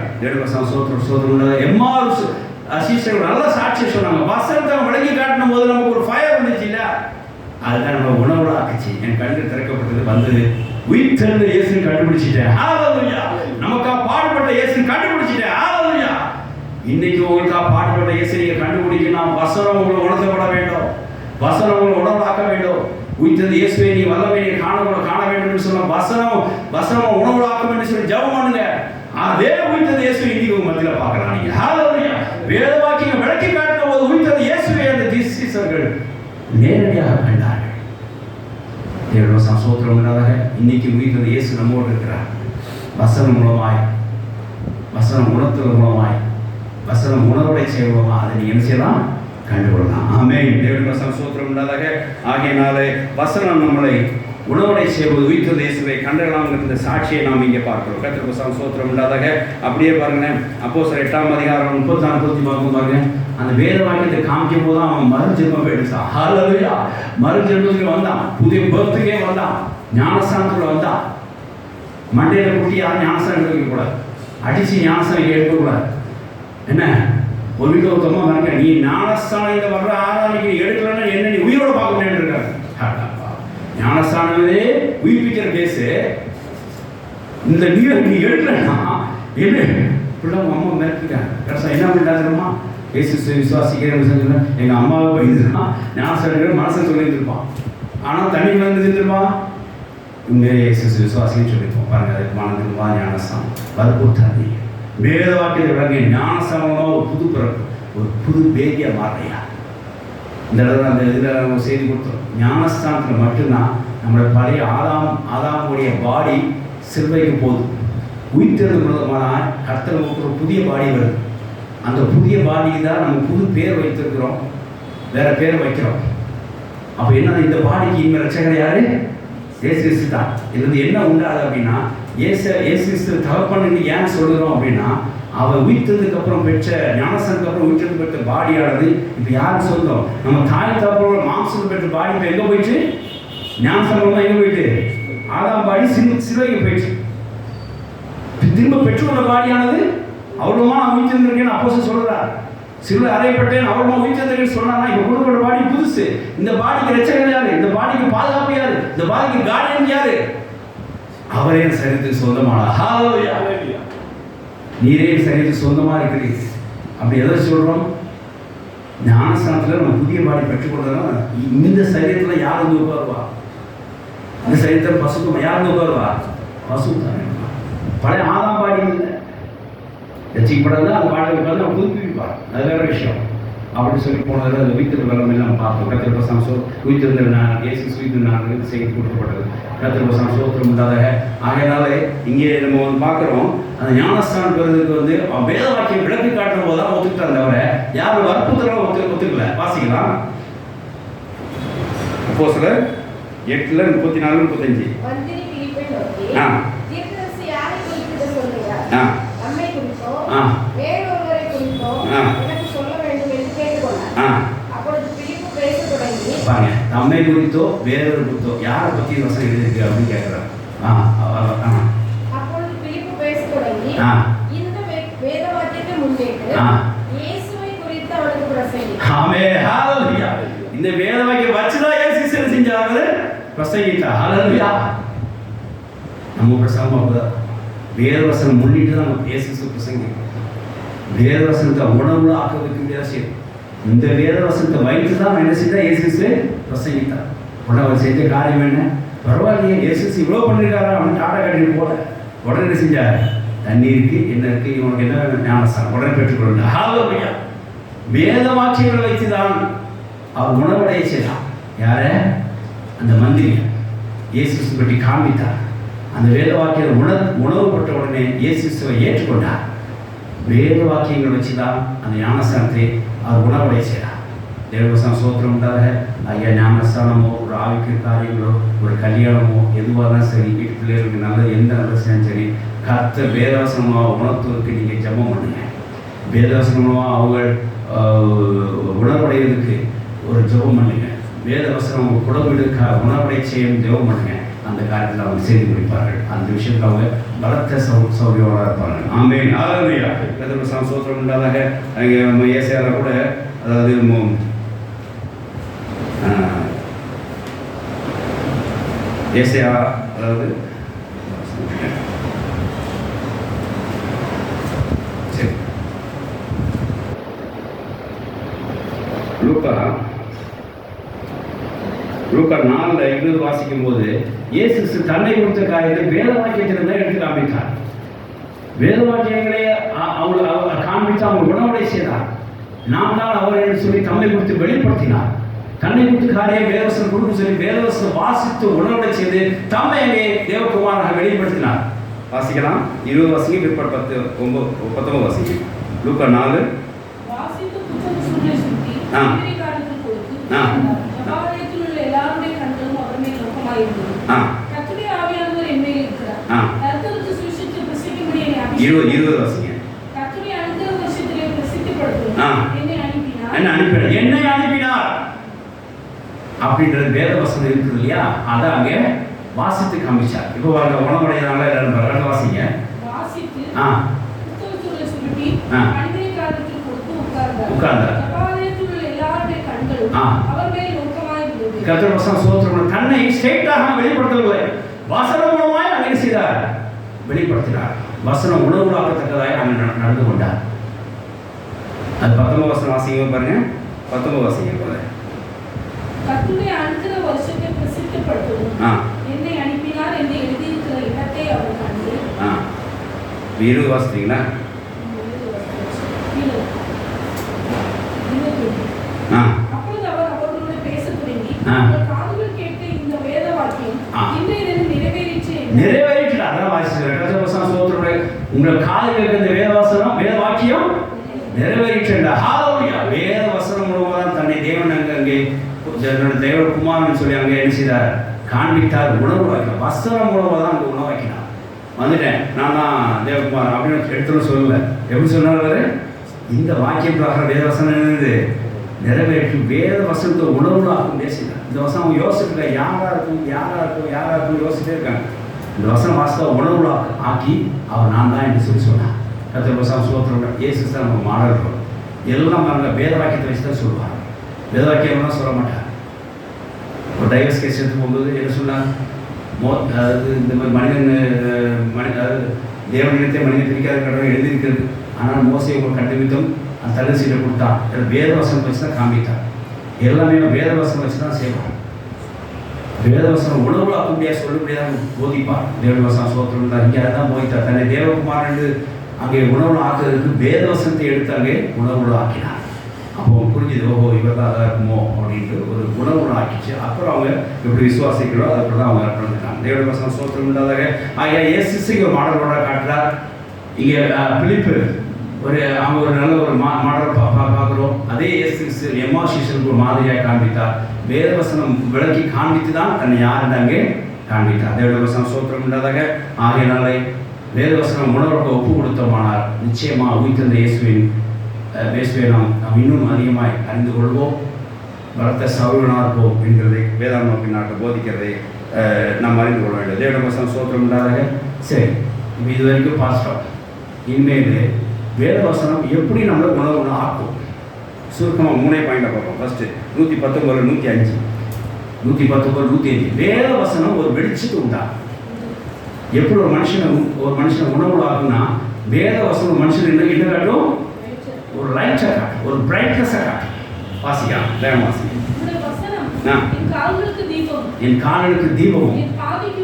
சோதரம் எம்மாறு சீஷர்கள் நல்ல சாட்சி சொன்னாங்க. வசனத்தை விளங்கி காட்டின போது நமக்கு ஒரு ஃபயர் வந்துச்சு இல்ல? அதுதான் நம்ம உணவுல ஆக்கிச்சு. என் கண்கள் திறக்கப்பட்டது வந்து உயிர்த்தெழுந்த இயேசுவை கண்டுபிடிச்சிட்டேன். ஹalleluya. நமக்கா பாடுபட்ட இயேசுவை கண்டுபிடிச்சிட்டேன். ஹalleluya. இன்னைக்கு உங்களுக்கா பாடுபட்ட இயேசுவை நீங்க கண்டுபிடிக்கணும். வசனம் உங்களை உணர்த்தப்பட வேண்டும். வசனம் உங்களை உணவாக்க வேண்டும். உயிர்த்தெழுந்த இயேசுவை நீ வல்லமை நீ காண வேண்டும் என்று சொன்ன வசனம் உணவாக்க வேண்டும் சொல்லி ஜெபம் பண்ணுங்க. அதே உயிர்த்தெழுந்த இயேசுவை இன்னைக்கு உங்க மத்தியில பார்க்கலாம். நீங்க ஹalleluya. வேத வாக்கியம் விளக்கி காட்டின போது உயிர்த்தெழுந்த இயேசுவை அந்த சீஷர்கள் நேரடியாக கண்டார்கள். தேவனுடைய ஸ்தோத்திரம் உண்டாக. இன்னைக்கு உயிர்த்தெழுந்த இயேசு நம்மோடு இருக்கிறார். வசனம் மூலமாய், வசனம் உணர்த்துவதன் மூலமாய், வசனம் உணர்வுடைய செய்ய மூலமாக அதை நீங்க என்ன செய்யலாம்? கண்டுகொள்ளலாம். ஆமென். தேவனுடைய ஸ்தோத்திரம் உண்டாக. ஆகையினாலே வசனம் நம்மளை உணவடை செய்வது உயிர்த்தெழுந்த இயேசுவை கண்டறியலாம்ங்கிற சாட்சியை நாம் இங்கே பார்க்கிறோம். கர்த்தருக்கு ஸ்தோத்திரம் உண்டாக. அப்படியே பாருங்களேன், அப்போஸ்தலர் 8ஆம் அதிகாரம் 34 பாருங்க. அந்த வேத வாக்கியத்தை காமிக்கும் போது அவன் மறுஜென்மம் எடுத்தான். ஹalleluya. மறுஜென்மத்துக்கு வந்தான். புதிய பர்த்துக்கே வந்தான். ஞானஸ்தானத்துக்குள்ள வந்தான். மண்டையில குட்டி யாரும் ஞானஸ்தானம் எடுக்கக்கூடாது. அடிச்சு ஞானஸ்தானம் எடுக்கக்கூடாது. என்ன ஒரு வீட்டில் ஒருத்தமா பாருங்க, நீ ஞானஸ்தானம் வர்ற ஆராதனைக்கு எடுக்கலன்னா என்ன நீ உயிரோட பார்க்க முடியாது இருக்காரு. ஞானஸ்தானமே உயிர்ப்பிக்கிற கேஸு. இந்த நீ எடுக்கலன்னா என்ன பிள்ளை அம்மா மிரட்டிட்டாங்க. கடைசியாக என்ன பண்ணிட்டாருமா? இயேசு விசுவாசிக்கிறேன் எங்கள் அம்மாவை பயந்துருப்பான். ஞானஸ்தானம் மனசை சொல்லியிருந்திருப்பான். ஆனால் தண்ணி வந்து இருந்திருப்பான். இங்கே இயேசு விசுவாசின்னு சொல்லியிருப்போம். பாருங்க, அதுக்கு மனதிருப்பா ஞானஸ்தானம் வற்புறுத்தாதீங்க. வேத வாக்கியத்தை விளங்க ஞானஸ்தானமாக ஒரு புது பிறப்பு, ஒரு புது பேதியாக மாறையா. இந்த இடத்துல அந்த இதில் செய்தி கொடுத்தோம். ஞானஸ்தானத்தில் மட்டும்தான் நம்மளோட பழைய ஆதாமுடைய பாடி சிலுவைக்கு போகுது. உயிர்த்தெழுந்த மூலமாக கர்த்தர் ஒரு புதிய பாடி வருது. அந்த புதிய பாடிக்கு தான் நம்ம புது பேர் வைத்திருக்கிறோம், வேற பேர் வைக்கிறோம். அப்போ என்ன, இந்த பாடிக்கு இனிமேல் ரட்சகர் யாரு? இயேசு கிறிஸ்து தான். இதுலேருந்து என்ன உண்டாது அப்படின்னா, இயேசு கிறிஸ்து தகப்பன்னு ஏன் சொல்கிறோம் அப்படின்னா, அவர் உயிர்த்ததுக்கு அப்புறம் பெற்ற ஞானஸ்தானத்துக்கு அப்புறம் உயிர்த்தது பெற்ற பாடியானது இப்போ யாரும் சொல்கிறோம்? நம்ம தாய் தகப்பனோட மாம்சம் பெற்ற பாடி இப்போ எங்கே போயிட்டு? ஞானஸ்தானம் எங்கே போயிட்டு? ஆதாம் பாடி சிலுவைக்கு போயிடுச்சு. திரும்ப பெற்றுள்ள பாடியானது அவ்வளோமா உயிர்த்திருந்திருக்கேன்னு அப்போஸ்தலர் சொல்கிறார். சிலுவை அறையப்பட்டேன் அவ்வளோமா உயிர்த்திருந்திருக்கேன்னு சொன்னான்னா இப்போ கொடுக்கப்பட்ட பாடி புதுசு. இந்த பாடிக்கு ரட்சகர் யாரு? இந்த பாடிக்கு பாதுகாப்பு யாரு? இந்த பாடிக்கு கார்டியன் யாரு? அவரே சரீரத்துக்கு சொந்தமான. ஹalleluya. நீரே சரீரத்துக்கு சொந்தமாக இருக்கிறீங்க. அப்படி எதை சொல்கிறோம்? ஞானஸ்தானத்தில் நம்ம புதிய பாடி பெற்றுக்கொண்டதுனா இந்த சரீரத்தில் யார் வந்து உட்காருவா? இந்த சரீரத்தில் பசுத்தம் யார் வந்து உட்காருவா? பசு தானே. பழைய ஆதாம் பாடி இல்லை, ரசிக்கப்படாது. அந்த பாடி உட்காந்து அவன் புதுப்பிப்பார். அது வேற விஷயம். அப்படின்னு சொல்லி போனதில் அந்த உயிர்த்தெழுந்த வல்லமை நம்ம பார்ப்போம். கர்த்தருடைய ஸ்தோத்திரம். உயிர்த்தெழுந்தார் இயேசு உயிர்த்தெழுந்தார் செய்தி கொடுக்கப்பட்டது. கர்த்தருடைய ஸ்தோத்திரம் உண்டாக. ஆகையினாலே இங்கே நம்ம வந்து பார்க்குறோம், அந்த ஞானஸ்தானம் பெறுவதற்கு வந்து வேத வாக்கியம் விளக்கி காட்டும் போது தான் ஒத்துக்கிட்டான். தவிர யாரும் வற்புறுத்தலாம் ஒத்துக்கல. வாசிக்கலாம். அப்போஸ்தலர் 8:34-35. நம்மை குறித்தோ வேறொருவரை குறித்தோ பாருங்க, தம்மை குறித்தோ வேறொரு குறித்தோ யாரை பற்றி வசனம் எழுதியிருக்கு அப்படின்னு கேட்குறாங்க. அப்பொழுது பிலிப்பு பேசத் தொடங்கி, இந்த வேத வாக்கியத்தை முன்வைத்து இயேசுவை குறித்து அவனுக்கு பிரசங்கித்தார். ஆமென், ஹalleluya. இந்த வேத வாக்கியம் வச்சுதான் இயேசு என்ன செஞ்சாங்க? பிரசங்கித்தார். ஹalleluya. நம்ம பிரசங்கம் வேத வசனம் முன்னிட்டு தான் நம்ம இயேசு பிரசங்கிக்கிறோம். வேத வசனத்தை உணவுல ஆக்க வைக்க முடியாது. இந்த வேத வசனத்தை வைத்து தான் என்ன செஞ்சா இயேசு பிரசங்கித்தார். உடனே செஞ்ச காரியம் என்ன? பரவாயில்லையே, இயேசு இவ்வளோ பண்ணிருக்காரா அப்படின்னு டாடா கட்டிட்டு போல உடனே என்ன செஞ்சார்? தண்ணி இருக்கு, என்ன இருக்கு, இவனுக்கு என்ன ஞானஸ்தானம் உடனே பெற்றுக்கொள்ளுங்க. ஹalleluya. வேத வாக்கியங்களை வைத்துதான் அவர் உணவடைய செய்தார். யார? அந்த மந்திரி இயேசு பற்றி காண்பித்தார். அந்த வேத வாக்கியம் உணவுப்பட்ட உடனே இயேசுவை ஏற்றுக்கொண்டார். வேத வாக்கியங்கள் வச்சுதான் அந்த ஞானஸ்தானத்தை அவர் உணவடைய செய்தார். தேவசம் சோத்திரம் உண்டாக ஐயா ஞானஸ்தானமோ ஒரு ஆவிக்கு காரியங்களோ ஒரு கல்யாணமோ எதுவாக சரி, வீட்டு பிள்ளைகளுக்கு நல்லது எந்த நல்லதும் சரி, கர்த்தர் வேதாசனமாக உணர்த்துவதற்கு நீங்கள் ஜெபம் பண்ணுங்க. வேதாசனமாக அவங்க உணர்வடைவதற்கு ஒரு ஜெபம் பண்ணுங்க. வேதவசனம் அவங்க குடம்பிடுக்க உணவடை செய்யும் ஜெபம் பண்ணுங்க. அந்த காரியத்தில் அவங்க செய்து முடிப்பார்கள். அந்த விஷயத்தில் அவங்க பலத்த சௌகரியமாக இருப்பாங்க. ஆமென், ஹalleluya. வேதவசனம் சோத்திரம் உண்டாதாக அங்கே ஏசாயால கூட, அதாவது ஏசாயா, அதாவது சரி லூக்கா 4:20 வாசிக்கும் போது இயேசு தன்னை கொடுத்த காரியத்தை வேத வாக்கியத்திலிருந்து எடுத்து காண்பித்தார். வேத வாக்கியங்களை அவங்க காண்பித்து அவங்க உணவடை செய்தார். நாம் தான் அவர் என்று சொல்லி தம்மை குறித்து வெளிப்படுத்தினார். தன்னை குறித்து காரியம் வேதவசனம் கொடுக்க சொல்லி வேதவசனம் வாசித்து உணவடை செய்து தம்மை அங்கே தேவகுமாராக வெளிப்படுத்தினார். வாசிக்கலாம். 20 வாசிங்க, பிற்பாடு 19 வாசிங்க. லூக்கா 4 என்னை அனுப்பினார் அப்படின்றது வேத வசனம் இருக்குது இல்லையா, அதை அங்கே வாசித்து காமிச்சார். இப்போ உணவடையனால எல்லாரும் வாசிங்க. உட்கார்ந்தார். கர்த்தர் வசனம் சோத்திரம் தன்னை ஸ்ட்ரெயிட்டாக வெளிப்படுத்தவில்லை, வசனம் மூலமாய் அங்கே செய்தார், வெளிப்படுத்தினார். வசனம் உணவுலாக்கத்தக்கதாக அங்கே நடந்து கொண்டார். அது 19 வசனம் வாசிங்க பாருங்க. 19 வாசிங்க போல. கர்த்தருடைய அனுக்கிற வருஷத்தை பிரசித்தப்படுத்தும் என்னை அனுப்பினார் என்று எழுதியிருக்கிற இடத்தை அவர் கண்டு. 20 வாசித்தீங்களா? அப்பொழுது அவர் அவர்களோடு பேசத் தொடங்கி, காதுகள் கேட்ட இந்த வேத வாக்கியம் இன்றைய தினம் நிறைவேறிற்று. அதான் வாசிக்கிறேன். உங்கள் காது கேட்க இந்த வேத வாக்கியம் நிறைவேறிற்று. ஹalleluya. வேத வசனம் மூலமாக தான் தன்னை தேவன் அங்கே தேவகுமாரன் சொல்லி அங்கே என்ன செய்தார்? காண்பித்தார். உணவு வாக்கியம் வசனம் மூலமாக தான் அங்கே உணவாக்கினார். வந்துட்டேன் நான் தான் தேவகுமாரன் அப்படின்னு எடுத்துன்னு சொல்லலை. எப்படி சொன்னார்? இந்த வாக்கியம் பிரகாரம் வேத வசனம் என்னது நிறைவேற்றி வேத வசனத்தை உணவுல ஆக்கும் பேசினார். இந்த வசனம் அவங்க யோசிக்கல, யாரா இருக்கும் யோசிச்சுட்டே இருக்காங்க. இந்த வசனம் வாசத்தை உணவுல ஆக்கி அவர் நான் தான் என்று சொல்லி சொன்னார். கர்த்தர் வசனம் சோத்திரம் இயேசு தான் நம்ம மாடல். எல்லாம் அவங்க வேத வாக்கியத்தை வச்சு தான் சொல்லுவாங்க. வேத வாக்கியம்லாம் சொல்ல மாட்டார். ஒரு டைவர்ஸ் கேஸ் எடுத்து போகும்போது என்ன சொன்னார்? அதாவது இந்த மாதிரி அதாவது தேவனிடத்தை மனிதன் பிரிக்காத கடவுள் எழுதியிருக்கிறது. ஆனால் மோசை உங்கள் கண்டுபிடித்தும் அந்த தலை சீட்டை கொடுத்தா வேதவசனம் வச்சு தான் காமித்தார். எல்லாமே வேதவசனம் வச்சு தான் செய்வார். வேதவசனம் உணவுல அப்படியா சொல்லுபடியாக போதிப்பார். தேவவசனம் சோத்திரம் தான் இங்கே தான் போதித்தார். தன்னை தேவகுமாரன் அங்கே உணவுல ஆக்குறதுக்கு வேதவசனத்தை எடுத்து அங்கே உணவுல ஆக்கினார். அப்போ புரிஞ்சுது, ஓஹோ இவர் தான் அதாக இருக்குமோ அப்படின்ட்டு ஒரு உணவுல ஆக்கிச்சு. அப்புறம் அவங்க எப்படி விசுவாசிக்கிறோ அதுக்கு தான் அவங்க நடந்துட்டாங்க. தேவவசனம் சோத்திரம் இல்லாதாக ஆகிய இயேசுக்கு ஒரு மாடலோட காட்டுறார். இங்கே பிலிப்பு அவங்க ஒரு நல்ல ஒரு மாடல் பார்க்குறோம். அதே இயேசு எம்மாசிஷனுக்கு ஒரு மாதிரியாக காண்பித்தார். வேதவசனம் விளக்கி காண்பித்து தான் தன்னை யார் அங்கே காண்பித்தார். தேவவசனம் சோத்திரம் இல்லாதாக ஆகியனாலே வேதவசனம் உணர்வுக்கு ஒப்பு கொடுத்தோமானால் நிச்சயமாக உயிர்த்தெழுந்த இயேசுவை நாம் இன்னும் அதிகமாய் அறிந்து கொள்வோம். பலத்த சௌரியனாக இருப்போம் என்கிறதை வேதாந்த நோக்கி நாட்டை போதிக்கிறதை நாம் அறிந்து கொள்ள வேண்டும். தேவனுடைய வசனம் ஸ்தோத்திரம் உண்டாதாக. சரி, இப்போ இது வரைக்கும் பாஸ்டோம். இனிமேல் வேத வசனம் எப்படி நம்மளை உணவு ஆக்கும் சுருக்கமாக 3 பாயிண்டாக பார்ப்போம். ஃபஸ்ட்டு 119, 105, 119, 105. வேத வசனம் ஒரு வெளிச்சத்தை உண்டா. எப்படி ஒரு மனுஷனை உணவு ஆகும்னா வேத வசனம் ஒரு மனுஷன் என்ன காட்டும்? ஒரு லைட்டை காட்டும், ஒரு பிரைட்னஸை காட்டும். வாசிக்கலாம், வேகம் வாசிக்கலாம். என் கால்களுக்கு தீபமும் பாதைக்கு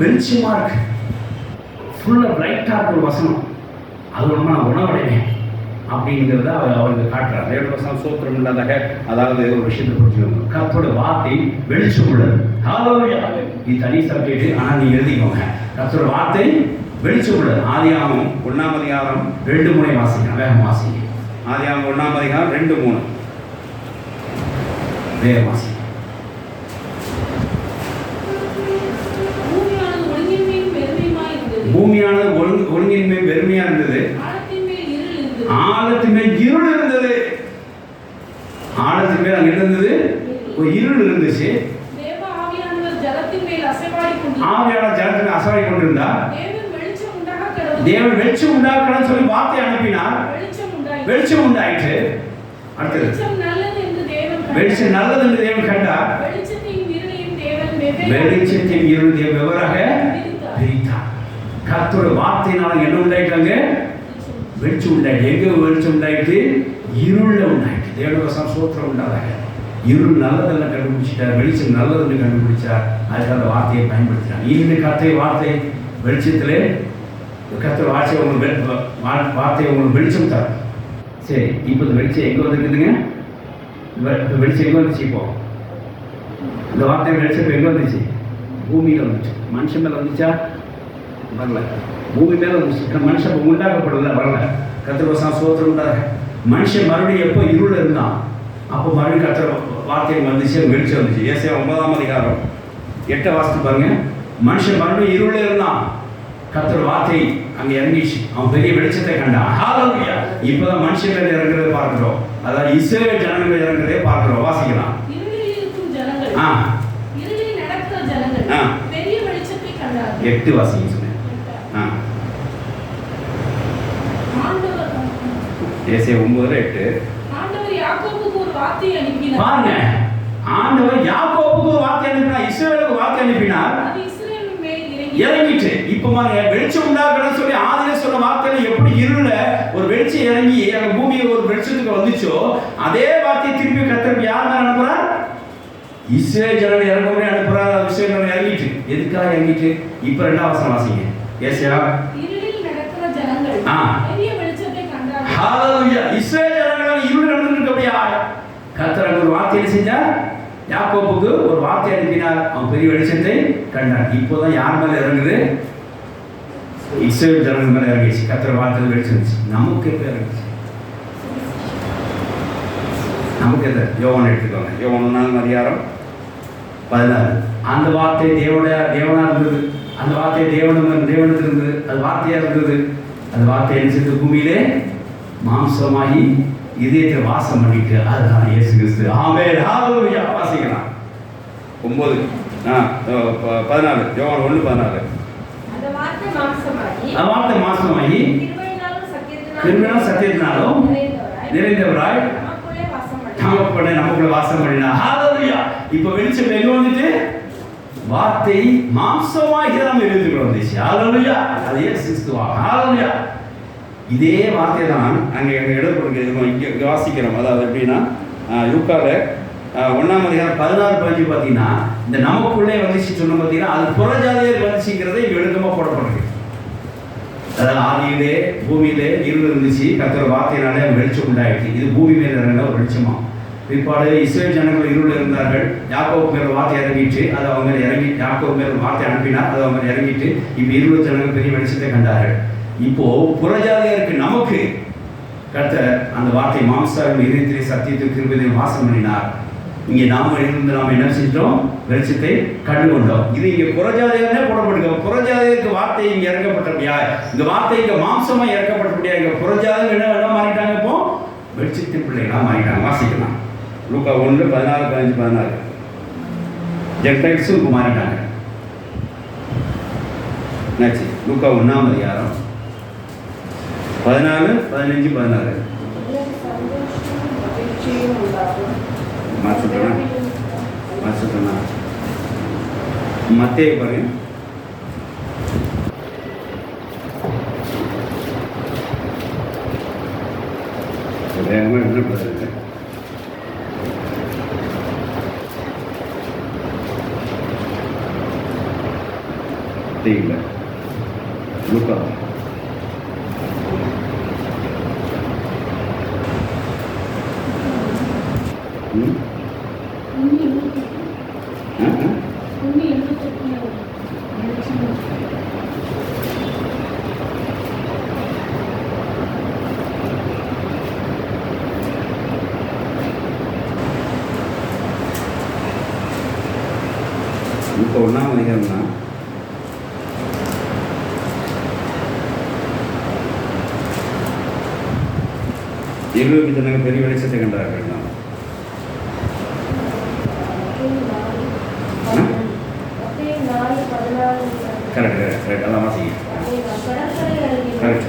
வெளிச்சமா இருக்கு. ஃபுல்லாக பிரைட்டாக இருக்கிற வசனம் அது ஒன்று நான் உணவடைவேன் அப்படிங்கிறத அவருக்கு காட்டுறார். தேவ வசனம் சோத்திரம் இல்லாதாக. அதாவது ஒரு விஷயத்தை புரிஞ்சுக்கணும், கர்த்தரோட வார்த்தை வெளிச்சம் உள்ளது. இது தனி சப்ஜெக்ட், ஆனால் நீ எழுதிக்கோங்க. கர்த்தரோட வார்த்தை வெளிச்சம் உள்ளது. ஆதியாகமம் 1ஆம் அதிகாரம் 2-3 வாசிக்கலாம், வேகம் வாசிங்க. ஆதியாகமம் 1ஆம் அதிகாரம் 2-3 வேகம் வாசிங்க. பூமியானது ஒழுங்கின்மை வெறுமையா இருந்தது, ஆழத்தின் மேல் இருள் இருந்தது. ஆழத்தின் மேல் அங்க இருந்தது ஒரு இருள் இருந்துச்சு. ஆவியானவர் ஜலத்தின் மேல் அசைவாடி கொண்டிருந்தார். தேவன் வெளிச்சம் உண்டாக்கணும்னு சொல்லி வார்த்தை அனுப்பினார். வெளிச்சம் உண்டாயிற்று. அடுத்தது வெளிச்சம் நல்லது என்று தேவன் கண்டார். வெளிச்சத்தையும் இருள் தேவன் வெவ்வேறாக பிரித்தார். கர்த்தரோட வார்த்தையினால என்ன உண்டாயிட்டாங்க? வெளிச்சம் உண்டாயிட்டு. எங்க வெளிச்சம் உண்டாயிட்டு? இருள உண்டாயிட்டு. தேவனுடைய வசனம் சோத்திரம் உண்டாதாக. இருள் நல்லதெல்லாம் கண்டுபிடிச்சிட்டார், வெளிச்சம் நல்லதுன்னு கண்டுபிடிச்சார். அதுக்கு அந்த வார்த்தையை பயன்படுத்தினார். இந்த கர்த்தரை வார்த்தை வெளிச்சத்திலே கர்த்தர் வார்த்தை உங்களுக்கு வெளிச்சம் தரும். சரி, இப்போ இந்த வெளிச்சம் எங்கே வந்துருக்குதுங்க? வெளிச்சம் எங்கே வந்துச்சு? இப்போ இந்த வார்த்தை வெளிச்சம் எங்கே வந்துச்சு? பூமியில் வந்துச்சு. மனுஷன் மேலே வந்துச்சா? வரல. பூமி மேலே வந்துச்சு. மனுஷன் உண்டாக்கப்படல, வரல. கர்த்தர் வசனம் சோத்திரம் உண்டாக. மனுஷன் மறுபடியும் எப்போ இருள் இருந்தான், அப்போ மறுபடியும் கர்த்தர் வார்த்தை வந்துச்சு, வெளிச்சம் வந்துச்சு. ஏசாயா 9ஆம் அதிகாரம் 8 வாசித்து பாருங்க. மனுஷன் மறுபடியும் இருளே இருந்தான், கர்த்தர் வார்த்தை அங்கே இறங்கிச்சு, அவன் பெரிய வெளிச்சத்தை கண்டான். ஹalleluya. இப்போதான் மனுஷங்கள் இறங்குறதை பார்க்கிறோம். அதாவது இஸ்ரவேல் ஜனங்கள் இறங்குறதே பார்க்கிறோம். வாசிக்கலாம். இருளில் இருக்கும் ஜனங்கள், இருளில் நடக்கிற ஜனங்கள் பெரிய வெளிச்சத்தை கண்டார்கள். 8 வாசிங்க சொன்னேன். ஏசாயா 9:8. ஆண்டவர் யாக்கோபுக்கு ஒரு வார்த்தை அனுப்பினார். பாருங்க, ஆண்டவர் யாக்கோபுக்கு ஒரு வார்த்தை அனுப்பினார், இஸ்ரவேலுக்கு வார்த்தை அனுப்பினார். அது இஸ்ரவேல் மேல் இறங்கிட்டு. இப்போ பாருங்க, வெளிச்சம் உண்டாக்கணும்னு சொல்லி ஆதியில சொன்ன வார்த்தையில எப்படி இருள ஒரு வெளிச்சம் இறங்கி அந்த பூமியை ஒரு வெளிச்சத்துக்கு வந்துச்சோ, அதே வார்த்தையை திருப்பி கர்த்தர் யார் மேல அனுப்புறார்? இஸ்ரவேல் ஜனங்களை இறங்கும்படி அனுப்புறார். இஸ்ரவேல் ஜனங்களை இறங்கிட்டு. எதுக்காக இறங்கிட்டு? இப்போ 2ஆம் வசனம் வாசிங்க. ஏசாயா இருளில் நடக்கிற ஜனங்கள் பெரிய வெளிச்சத்தை கண்டார்கள். ஹalleluya. இஸ்ரவேல் ஜனங்கள் இருள் நடந்துட்டு அப்படியே கர்த்தர் ஒரு வார்த்தையை செஞ்சார், யாக்கோபுக்கு ஒரு வார்த்தை அனுப்பினார், அவன் பெரிய வெளிச்சத்தை கண்டான். இப்போதான் யார் மேல இறங்குது? இஸ்ரவேல் ஜனங்கள் மேல இறங்கிச்சு. கர்த்தர் வார்த்தை வெளிச்சம் நமக்கு எப்ப இறங்கிச்சு? நமக்கு எது? யோவான் எடுத்துக்கோங்க. யோவான் 1ஆம் அதிகாரம் 16. அந்த வார்த்தை தேவனா இருந்தது. அந்த வார்த்தை தேவனுக்கு இருந்தது. அது வார்த்தையா இருந்தது. அந்த வார்த்தை என்ன செய்து? பூமியிலே மாம்சமாகி இதயத்தை வாசம் பண்ணிட்டு, அதுதான் இயேசு கிறிஸ்து. ஆமென். ஹalleluya. வாசிக்கலாம். 9 14. யோவான் 1:14. அந்த வார்த்தை மாம்சமாகி கிருபையினாலும் சத்தியத்தினாலும் நிறைந்தவராய் நமக்குள்ள வாசம் பண்ணினார். ஹalleluya. இப்போ வெளிச்சம் எங்க வந்துட்டு? வார்த்தை மாம்சமாகி நம்ம எழுந்துட்டு வந்துச்சு. ஹalleluya. அது இயேசு கிறிஸ்துவா. ஹalleluya. இதே வார்த்தை தான் அங்கே எழுதப்படுகிறது. இங்கே வாசிக்கிறோம். அதாவது எப்படின்னா, யூக்கால 1ஆம் அதிகாரம் 16-15 பார்த்தீங்கன்னா, இந்த நமக்குள்ளே வந்துச்சு சொன்ன பார்த்தீங்கன்னா, அது புறஜாதியர் வந்துச்சுங்கிறத இங்கே எழுக்கமாக போடப்படுறது. அதாவது ஆதியிலே பூமியிலே இருள் இருந்துச்சு, கர்த்தர் வார்த்தையினாலே வெளிச்சம் உண்டாயிடுச்சு. இது பூமி மேல் இறங்கின ஒரு வெளிச்சமா. பிற்பாடு இஸ்ரவேல் ஜனங்கள் இருள் இருந்தார்கள், யாக்கோபு மேல் வார்த்தை இறங்கிட்டு, அது அவங்க இறங்கி யாக்கோபு மேல் வார்த்தை அனுப்பினார், அது அவங்க இறங்கிட்டு, இப்போ இருள் ஜனங்கள் பெரிய வெளிச்சத்தை கண்டார்கள். இப்போ புறஜாதியருக்கு நமக்கு கர்த்தர் அந்த வார்த்தை மாம்சாவின் இதயத்திலே சத்தியத்தை கிருபையிலே வாசம் பண்ணினார். இங்கே நாம இருந்து நாம் என்ன செஞ்சோம்? வெளிச்சத்தை கண்டுகொண்டோம். இது இங்கே புறஜாதியர்னே போடப்படுங்க. புறஜாதியருக்கு வார்த்தை இங்கே இறக்கப்பட்டபடியா, இந்த வார்த்தை இங்கே மாம்சமா இறக்கப்பட்டபடியா, இங்கே புறஜாதியர் என்ன மாறிட்டாங்க? இப்போ வெளிச்சத்தின் பிள்ளைகளா மாறிட்டாங்க. வாசிக்கலாம். லூக்கா 1 14 15 16 ஜென்டைல்ஸும் இப்போ மாறிட்டாங்க. என்னாச்சு? லூக்கா 1ஆம் அதிகாரம் 14 15 16 மாற்றிட்டோன்னா மத்தேயு பாருங்க. வேகமாக என்ன பண்ணுறது? தெரியல. லூக்கா இப்போ 1ஆம் அதிகாரம்னா இருபது ஜனங்கள் பெரிய வெளிச்சத்தை கண்டார்கள். கரெக்ட் அதான் வாசிங்க. கரெக்ட்.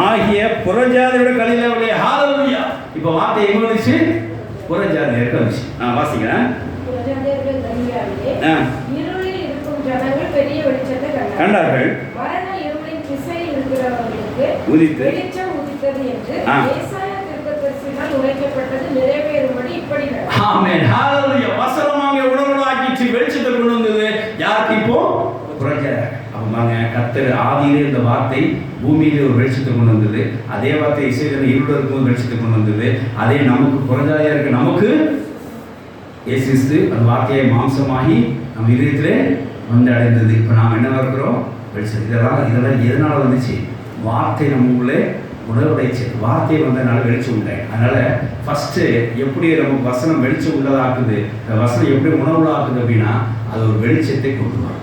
ஆகிய புறஜாதியோட கலிலேயுடைய ஹalleluya. இப்போ வார்த்தை எங்க வந்துச்சு? புறஜாதியருக்கு வந்துச்சு. வாசிங்க. இருளில் இருக்கும் ஜனங்கள் பெரிய வெளிச்சத்தை கண்டார்கள். மரண இருளின் திசையில் இருக்கிறவர்களுக்கு உதித்து வெளிச்சம் உதித்தது என்று ஏசாயா தீர்க்கதரிசியால் உரைக்கப்பட்டது நிறைவேறும்படி இப்படி நடந்தது. ஆமென். ஹalleluya. வசனமாக உணர்வாக்கிச்சு வெளிச்சத்தை கொண்டு வந்தது. யாருக்கு? இப்போ புறஜாதியர். அவங்க கர்த்தர் ஆதியிலே இந்த வார்த்தை பூமியிலே ஒரு வெளிச்சத்தை கொண்டு வந்தது. அதே வார்த்தை இசையில் இருளில் இருக்கும் வெளிச்சத்தை கொண்டு வந்தது. அதே நமக்கு புறஜாதியருக்கு நமக்கு இயேசு கிறிஸ்து அந்த வார்த்தையை மாம்சமாகி நம்ம இதயத்திலே வந்து அடைந்தது. இப்போ நாம் என்ன இருக்கிறோம்? வெளிச்சம். இதெல்லாம் எதனால் வந்துச்சு? வார்த்தை நம்ம உள்ளே உணர்வடைச்சு. வார்த்தை வந்ததுனால வெளிச்சம் உண்டாய். அதனால் ஃபஸ்ட்டு எப்படி நமக்கு வசனம் வெளிச்சம் உள்ளதாக்குது, அந்த வசனம் எப்படி உணர்வுள்ளாக்குது அப்படின்னா அது ஒரு வெளிச்சத்தை கொண்டு வரும்.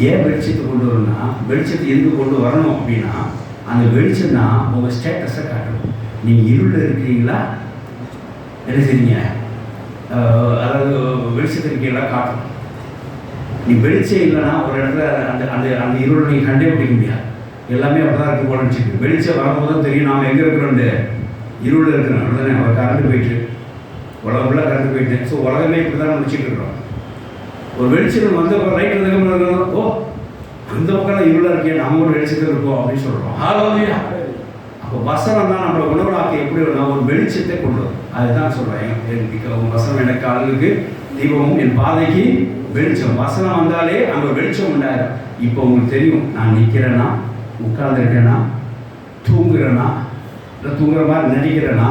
ஏன் வெளிச்சத்தை கொண்டு வரணும்னா, வெளிச்சத்தை எதுக்கு கொண்டு வரணும் அப்படின்னா அந்த வெளிச்சம் தான் உங்கள் ஸ்டேட்டஸை காட்டணும். நீங்கள் இருளில் இருக்கிறீங்களா, என்ன செய்றீங்க, அதாவது வெளிச்சத்தை இருக்கீங்களா காட்டணும். நீ வெளிச்சம் இல்லைன்னா ஒரு இடத்துல அந்த அந்த அந்த இருளை நீங்கள் கண்டே பிடிக்க முடியாது. எல்லாமே அப்படி தான் இருக்க போலன்னு வெளிச்சம் வரும்போது தான் தெரியும் நாம் எங்கே இருக்கிறோம். இருளில் இருக்கிறோம். அப்படிதானே? அவர் கரண்ட் போயிட்டு உலகம் ஃபுல்லாக கரண்ட் போயிட்டு. ஸோ உலகமே இப்படி தான் முடிச்சுட்டு இருக்கிறோம். ஒரு வெளிச்சம் வந்து ரைட் இருக்கணும். ஓ அந்த பக்கம் இருளாக இருக்கே, நம்ம ஒரு வெளிச்சத்தில் இருக்கோம் அப்படின்னு சொல்கிறோம். ஹalleluya. அப்போ வசனம் தான் நம்மளை உணர்வாக்க எப்படி நான் ஒரு வெளிச்சத்தை கொண்டு வரும். அதுதான் சொல்கிறேன். உங்கள் வசனம் எனக்கு காலுக்கு தீபமும் என் பாதைக்கு வெளிச்சம். வசனம் வந்தாலே அங்கே வெளிச்சம் உண்டாயிரும். இப்போ உங்களுக்கு தெரியும், நான் நிற்கிறேன்னா, உட்கார்ந்துருக்கேன்னா, தூங்குறேன்னா, இல்லை தூங்குற மாதிரி நடிக்கிறேன்னா,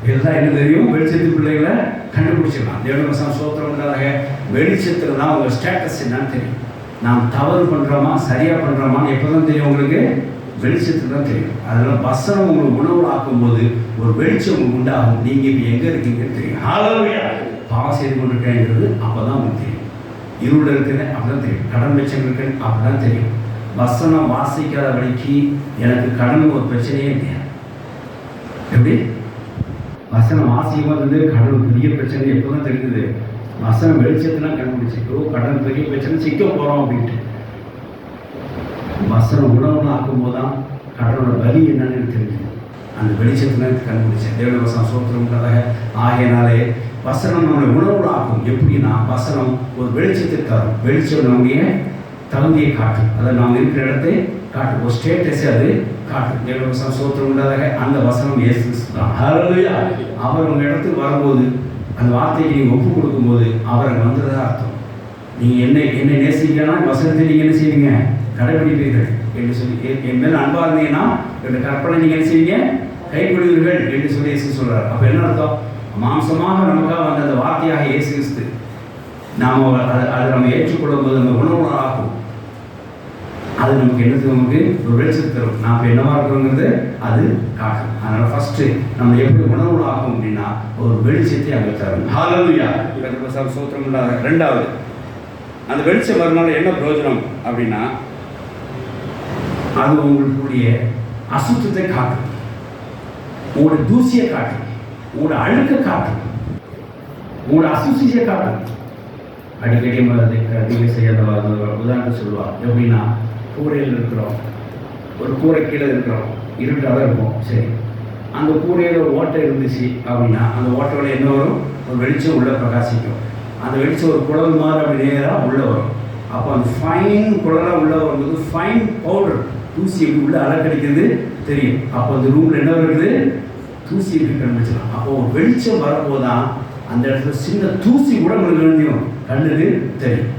இதெல்லாம் என்ன தெரியும்? வெளிச்சத்து பிள்ளைகளை கண்டுபிடிச்சிடலாம். தேவனுடைய வசனம் ஸ்தோத்திரம் உண்டாக. வெளிச்சத்தில் தான் உங்கள் ஸ்டேட்டஸ் என்னன்னு தெரியும். நாம் தவறு பண்ணுறோமா சரியாக பண்ணுறோமான்னு எப்போ தான் தெரியும்? உங்களுக்கு வெளிச்சத்துக்கு தான் தெரியும். அதனால் வசனம் உங்களுக்கு உணவு ஆக்கும்போது ஒரு வெளிச்சம் உங்களுக்கு உண்டாகும். நீங்கள் இப்போ எங்கே இருக்கீங்கன்னு தெரியும். ஹalleluya. பாவம் செய்து கொண்டிருக்கேங்கிறது அப்போ தான் உங்களுக்கு தெரியும். இருளில் இருக்கிறது அப்போ தான் தெரியும். கடன் பிரச்சனை இருக்குன்னு அப்போ தான் தெரியும். வசனம் வாசிக்காத வரைக்கு எனக்கு கடன் ஒரு பிரச்சனையே இல்லையா? எப்படி வசனம் வாசிக்கும்போது வந்து கடன் பெரிய பிரச்சனை எப்போ தான் தெரியுது? வசனம் வெளிச்சத்துலாம் கண்டுபிடிச்சிக்கோ கடன் பெரிய பிரச்சனை சிக்க போகிறோம் அப்படின்ட்டு. வசனம் உணவுன்னு ஆக்கும்போது தான் கடனோட வலி என்னன்னு தெரிஞ்சுது. அந்த வெளிச்சத்தில் கண்டுபிடிச்சேன். தேவனுடைய வசனம் ஸ்தோத்திரம் உண்டாக. ஆகையினாலே வசனம் நம்மளை உணர்வுல ஆக்கும். எப்படின்னா வசனம் ஒரு வெளிச்சத்தை தரும். வெளிச்சம் நம்முடைய தகுதியை காட்டும். அதை நாம் இருக்கிற இடத்தை காட்டும். ஒரு ஸ்டேட்டஸை அது காட்டும். தேவனுடைய வசனம் ஸ்தோத்திரம் உண்டாக. அந்த வசனம் இயேசு கிறிஸ்து தான். ஹalleluya. அவர் உங்கள் இடத்துக்கு வரும்போது அந்த வார்த்தைக்கு நீங்கள் ஒப்பு கொடுக்கும்போது அவர் வந்ததாக அர்த்தம். நீங்கள் என்னை நேசிக்கிறனா வசனத்தை நீங்கள் என்ன செய்வீங்க? கடைபிடிப்பீர்கள் என்று சொல்லி, என் மேல் அன்பாக இருந்தீங்கன்னா என்னோட கற்பனை நீங்கள் என்ன செய்வீங்க? கைப்பிடிவீர்கள் என்று சொல்லி இயேசு சொல்கிறார். அப்போ என்ன அர்த்தம்? மாம்சமாக நமக்காக வந்த அந்த வார்த்தையாக இயேசு கிறிஸ்து நாம் அதை நம்ம ஏற்றுக்கொள்ளும் போது நம்ம உணவு ஆகும். அது நமக்கு என்னது? நமக்கு ஒரு வெளிச்சத்தை தரும். நாம் இப்போ என்னவா இருக்கிறோங்கிறது அது காட்டும். அதனால் ஃபஸ்ட்டு நம்ம எப்படி உணவு ஆகும் அப்படின்னா ஒரு வெளிச்சத்தை அங்கே தரும். ஹalleluya. ஸ்தோத்திரம் உண்டாக. ரெண்டாவது, அந்த வெளிச்சம் வரனால என்ன பிரயோஜனம் அப்படின்னா அது உங்களுடைய அசுத்தத்தை காட்டும். உங்களோட தூசியை காட்டும், உங்களோட அழுக்க காட்டும், உங்களோட அசுசியை காட்டும். அடிக்கடி நீங்கள் செய்ய உதாரணத்தை சொல்லுவாங்க. எப்படின்னா, கூரையில் இருக்கிறோம், ஒரு கூரை கீழே இருக்கிறோம், இருட்டாக தான் இருக்கும். சரி, அந்த கூரையில் ஒரு ஓட்டை இருந்துச்சு அப்படின்னா அந்த ஓட்டையோட என்ன வரும்? ஒரு வெளிச்சம் உள்ளே பிரகாசிக்கும். அந்த வெளிச்சம் ஒரு குழல் மாதிரி அப்படி நேராக உள்ளே வரும். அப்போ அந்த ஃபைன் குழலாக உள்ளே வரும்போது ஃபைன் பவுடர் தூசி எப்படி உள்ளே அலக்கடிக்கிறது தெரியும். அப்போ அந்த ரூமில் என்ன வருது? தூசி எப்படி கண்டுபிடிச்சிடலாம். அப்போ ஒரு வெளிச்சம் வரும்போது தான் அந்த இடத்துல சின்ன தூசி கூட உங்களுக்கு எழுதியும் கண்ணுக்கு தெரியும்.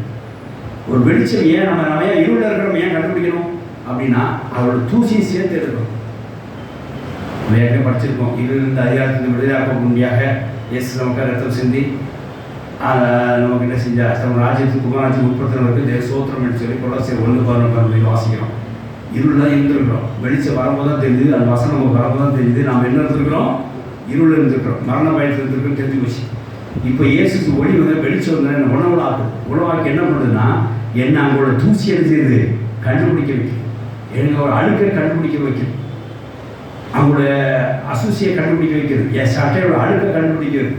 ஒரு வெளிச்சம் ஏன் நம்ம ஏன் இருளில் இருக்கிறோம் ஏன் கண்டுபிடிக்கணும் அப்படின்னா அதோட தூசியை சேர்த்து எடுக்கணும். நம்ம ஏற்கனவே படிச்சிருக்கோம். இருளிலிருந்து அதிகாரத்திலிருந்து விடுதலையாக்க முடியாக இயேசு நமக்கு ரத்தம் சிந்தி நமக்கு என்ன செஞ்சார்? நம்ம ராஜ்யத்துக்கு குமாராட்சி உட்படுத்துறவருக்கு தேவ சோத்திரம் என்று சொல்லி கொலோசியர் 1:11 வாசிக்கிறோம். இருளெலாம் இருந்திருக்கிறோம். வெளிச்சம் வரும்போது தான் தெரியுது, அந்த வசனம் நமக்கு வரும்போது தான் தெரியுது நாம் என்ன இருந்திருக்கிறோம்? இருளில் இருந்திருக்கிறோம், மரண பயத்தில் இருந்திருக்குன்னு தெரிஞ்சு போச்சு. இப்போ இயேசுக்கு ஒளி வந்து வெளிச்சம் வந்து என்ன உணவாக்குது. உணவாக்கி என்ன பண்ணுதுன்னா என்ன அவங்களோட தூசி எடுத்து கண்டுபிடிக்க வைக்கும், எங்களோட அழுக்கை கண்டுபிடிக்க வைக்கும், அவங்களோட அசூசியை கண்டுபிடிக்க வைக்கிறது, என் சட்டையோட அழுக்கை கண்டுபிடிக்கிறது.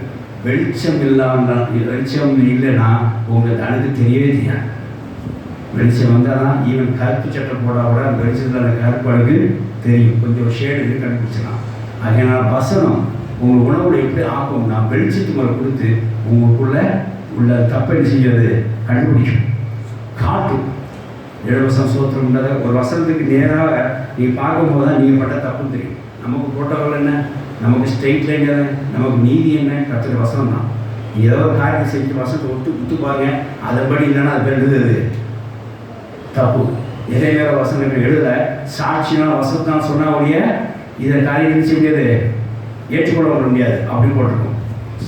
வெளிச்சம் இல்லாமல் வெளிச்சம் இல்லைன்னா உங்களுக்கு அழுக்கு தெரியவே தெரியாது. வெளிச்சம் வந்தால் தான் ஈவன் கருப்பு சட்டை போடால் கூட அந்த வெளிச்சத்தில் அந்த கருப்பு அழுக்கு தெரியும், கொஞ்சம் ஷேடு கண்டுபிடிச்சிடலாம். அதனால் வசனம் உங்கள் உணவுல எப்படி ஆக்கும்னா வெளிச்சத்து முறை கொடுத்து உங்களுக்குள்ள உள்ள தப்பை செய்யறது கண்டுபிடிக்கும், காட்டும். இலவசம் சோத்திரம்ன்றத ஒரு வசனத்துக்கு நேராக நீங்கள் பார்க்கும்போது தான் நீங்கள் பட்ட தப்புன்னு தெரியும். நமக்கு புரோட்டோகால் என்ன, நமக்கு ஸ்ட்ரெயிட் லைன் என்ன, நமக்கு நீதி என்ன? கற்றுக்கிற வசனம் தான். ஏதோ ஒரு காரியத்தை செஞ்சு வசனத்தை ஒத்து பாருங்க, அதன்படி இல்லைன்னா அது எழுதுறது தப்பு. எதை வேற வசனங்கள் எழுத சாட்சியான வசனத்தான் சொன்னால் ஒழிய இதை காரியம் செய்ய முடியாது, ஏற்றுக்கொள்ள முடியாது அப்படின்னு போட்டிருக்கோம்.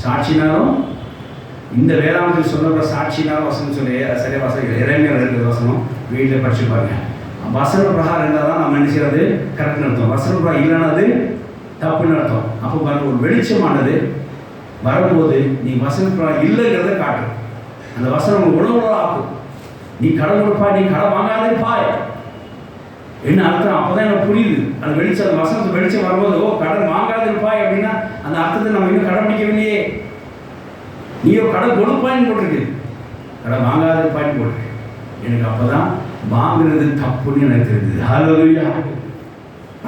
சாட்சினாலும் இந்த வேதாந்தத்தில் சொல்லப்படுற சாட்சினாலும் வசனம் சொல்லி சரியா வசனம் இறைமையாக இருக்கிற வசனம் வீட்டில் படிச்சு பாருங்க. வசன பிரகாரம் இருந்தால் தான் நம்ம என்ன செய்யறது கரெக்ட்னு அர்த்தம். வசன பிரகாரம் இல்லைன்னா அது தப்புன்னு அர்த்தம். அப்போ பாருங்க, ஒரு வெளிச்சமானது வரும்போது நீ வசன பிரகாரம் இல்லைங்கிறத காட்டும். அந்த வசனம் உணவுல ஆக்கும். நீ கடன் கொடுப்பா, நீ கடன் வாங்காதே பாய் என்ன அர்த்தம்? அப்போதான் எனக்கு புரியுது. அந்த வெளிச்சம், அந்த வசனத்து வெளிச்சம் வரும்போது ஓ கடன் வாங்காது இருப்பாய் அப்படின்னா அந்த அர்த்தத்தை நம்ம இன்னும் கடைபிடிக்கவில்லையே. நீயோ கடன் கொடுப்பாயின்னு போட்டிருக்கு, கடன் வாங்காது இருப்பாயின்னு போட்டிருக்கு. எனக்கு அப்போதான் வாங்குறது தப்புன்னு எனக்கு தெரியுது. ஹல்லேலூயா.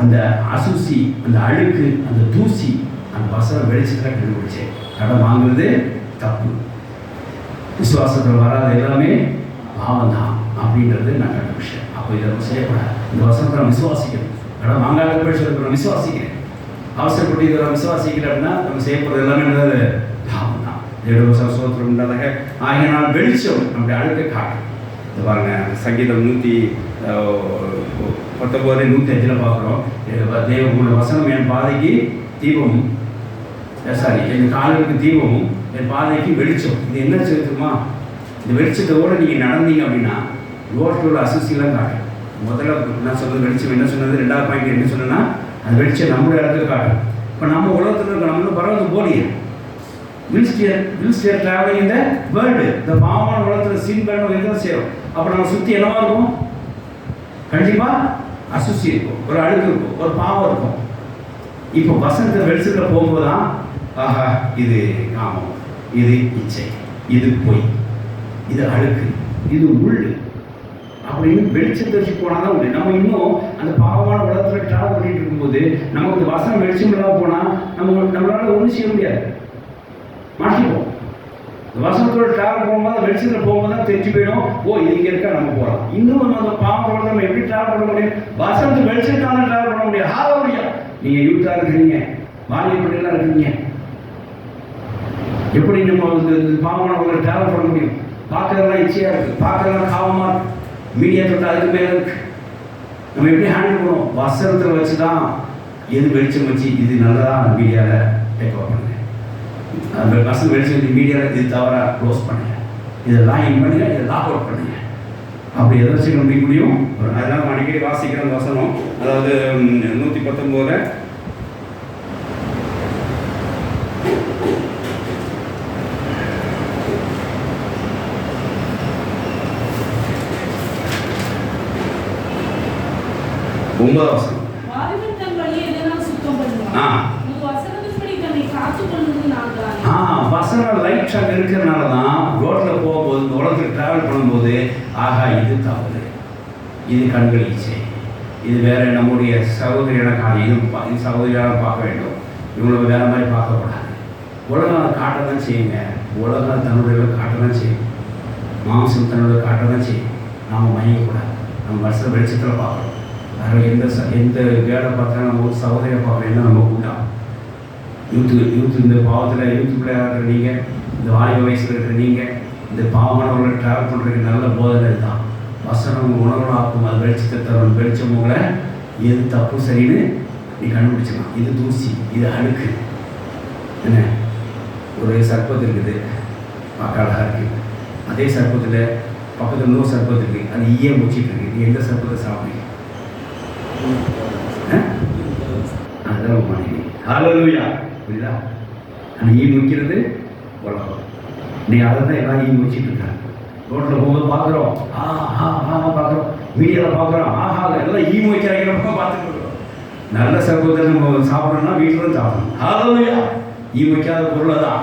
அந்த அசுசி, அந்த அழுக்கு, அந்த தூசி அந்த வசனம் வெளிச்சத்தில் கண்டுபிடிச்சேன். கடன் வாங்குறது தப்பு, விசுவாசத்தில் வராது எல்லாமே பாவம் தான் அப்படின்றது நான் கண்டுபிடிச்சேன். அப்போ இதை நம்ம செய்யக்கூடாது. இந்த வசனத்தை நான் விசுவாசிக்கிறேன். கடன் வாங்காத பேசுறதுக்கு நான் விசுவாசிக்கிறேன். அவசரப்பட்டு இதை நான் விசுவாசிக்கிறேன் அப்படின்னா நம்ம செய்யப்படுறது எல்லாமே என்னது பாவம் தான். தேவவசனம் சோத்திரம் உண்டாதாக ஆகிய நான் வெளிச்சம் நம்முடைய அழுக்கை காட்டும். இது பாருங்க, சங்கீதம் 119 105 பார்க்குறோம். தேவ வசனம் என் பாதைக்கு தீபம், சாரி என் காலுக்கு தீபமும் என் பாதைக்கு வெளிச்சம். இது என்ன சொல்லுமா? இந்த வெளிச்சத்தோடு நீங்கள் நடந்தீங்க அப்படின்னா ரோட்டில் உள்ள அசுசியெல்லாம் காட்டும். முதல்ல நான் சொன்னது வெளிச்சம் என்ன சொன்னது, 2வது பாயிண்ட் என்ன சொன்னேன்னா அந்த வெளிச்சம் நம்மளுடைய இடத்துக்கு காட்டும். இப்போ நம்ம உலகத்தில் இருக்க நம்மளும் பரவாயில்ல போடிய will still traveling in the world. இந்த பாவமான உலகத்தில் சின் பண்ண எதுவும் சேரும். அப்போ நம்ம சுற்றி என்னவா இருக்கும்? கண்டிப்பாக அசுசி இருக்கும், ஒரு அழுக்கு இருக்கும், ஒரு பாவம் இருக்கும். இப்போ வசந்த வெளிச்சத்தில் போகும்போது தான் ஆஹா இது காமம், இது இச்சை, இது பொய், இது அழுக்கு, இது உள் அப்படின்னு வெளிச்சத்தை வச்சு போனால் தான் உண்டு. நம்ம இன்னும் அந்த பாவமான உலகத்தில் ட்ராவல் பண்ணிட்டு இருக்கும்போது நமக்கு வசனம் வெளிச்சம் இல்லாமல் போனால் நம்மளால ஒன்றும் செய்ய முடியாது, மாட்டிப்போம். வசனத்தோட ட்ராவல் போகும்போது வெளிச்சத்தில் போகும்போது தான் தெரிஞ்சு போயிடும், ஓ இது இங்கே இருக்கா நம்ம போகலாம். இன்னும் நம்ம அந்த பாவத்தோட நம்ம எப்படி ட்ராவல் பண்ண முடியும்? வசனத்து வெளிச்சத்தால் ட்ராவல் பண்ண முடியும். ஹல்லேலூயா. நீங்கள் யூத்தாக இருக்கிறீங்க, வாலிபர்களாக இருக்கிறீங்க, எப்படி நம்ம பாவமான உங்களை ட்ராவல் பண்ண முடியும்? பார்க்கறதுலாம் இச்சையாக இருக்குது, பார்க்கறதுலாம் காவமாக இருக்குது, மீடியா தொட்டு அதுக்கு மேலே இருக்குது. நம்ம எப்படி ஹேண்டில் பண்ணுவோம்? வசனத்தில் வச்சு தான் எது வெளிச்சம் வச்சு இது நல்லதா மீடியாவில் டேக் ஓவர் பண்ணுங்க. அந்த வசனம் வெளிச்சம் மீடியாவில் இது தவறாக க்ளோஸ் பண்ணுங்க, இதெல்லாம் இன் பண்ணுங்க, இதை லாக் அவுட் பண்ணுங்க. அப்படி எதை வச்சு நம்பிக்க முடியும்? அதெல்லாம் அடிக்கடி வாசிக்கிற வசனம், அதாவது 119 9வது வசனம். வாலிபன் தன் வழியை எதனால் சுத்தம் பண்ணுவான்? வசனம் லைட்டாக இருக்கிறனால தான் ரோட்டில் போகும்போது இந்த உலகத்தில் ட்ராவல் பண்ணும்போது ஆகா இது தவறு, இது கண்களிச்சை, இது வேறு நம்முடைய சகோதரியான காரியம், இது சகோதரியாக பார்க்க வேண்டும், இவங்களை வேறு மாதிரி பார்க்கக்கூடாது. உலகம் காட்ட தான் செய்யுங்க, உலகம் தன்னுடைய காட்ட தான் செய்யும், மாம்சம் தன்னுடைய காட்ட தான் செய்யும். நாம் மயங்கக்கூடாது, நம்ம வருஷம் வெளிச்சத்தில் பார்க்கணும். அதில் எந்த வேலை பார்த்தா நம்ம ஒரு சகோதரியை பார்க்குறேன்னா நம்ம கூட்டம் யூத்து இந்த பாவத்தில் யூத்து பிள்ளையாக இருக்கிற நீங்கள், இந்த வாலிப வயசில் இருக்கிற நீங்கள், இந்த பாவமானவர்களை ட்ராவல் பண்ணுறதுக்கு நல்ல போதனை தான். வசனம் உணவுகளாக்கும், அது வெளிச்சத்தை தரும். வெளிச்சம் உங்களை எது தப்பு சரின்னு நீ கண்டுபிடிச்சிடலாம். இது தூசி, இது அழுக்கு. என்ன ஒரு சர்ப்பத்து இருக்குது, பார்க்க அழகாக இருக்குது. அதே சர்ப்பத்தில் பக்கத்தில் இன்னொரு சர்ப்பத்து இருக்குது, அது ஈய முடிச்சிட்டு இருக்கு. நீ எந்த சர்ப்பத்தை சாப்பிடுங்க? அதுதான் மனைவி. ஹல்லேலூயா. புரியுதா? ஆனால் ஈ முடிக்கிறது உலகம். நீ அதை தான் எல்லாம் ஈ முடிச்சிட்டு இருக்காங்க. ரோட்டில் போகும்போது பார்க்குறோம், பார்க்குறோம், மீடியாவில் பார்க்குறோம், எல்லாம் ஈ முடிக்க வைக்கிறப்ப பார்த்துட்டு இருக்கிறோம். நல்ல சர்ப்பத்தை நம்ம சாப்பிட்றோம்னா வீட்டில் தான் சாப்பிடணும். ஹல்லேலூயா. ஈ வைக்காத பொருளை தான்.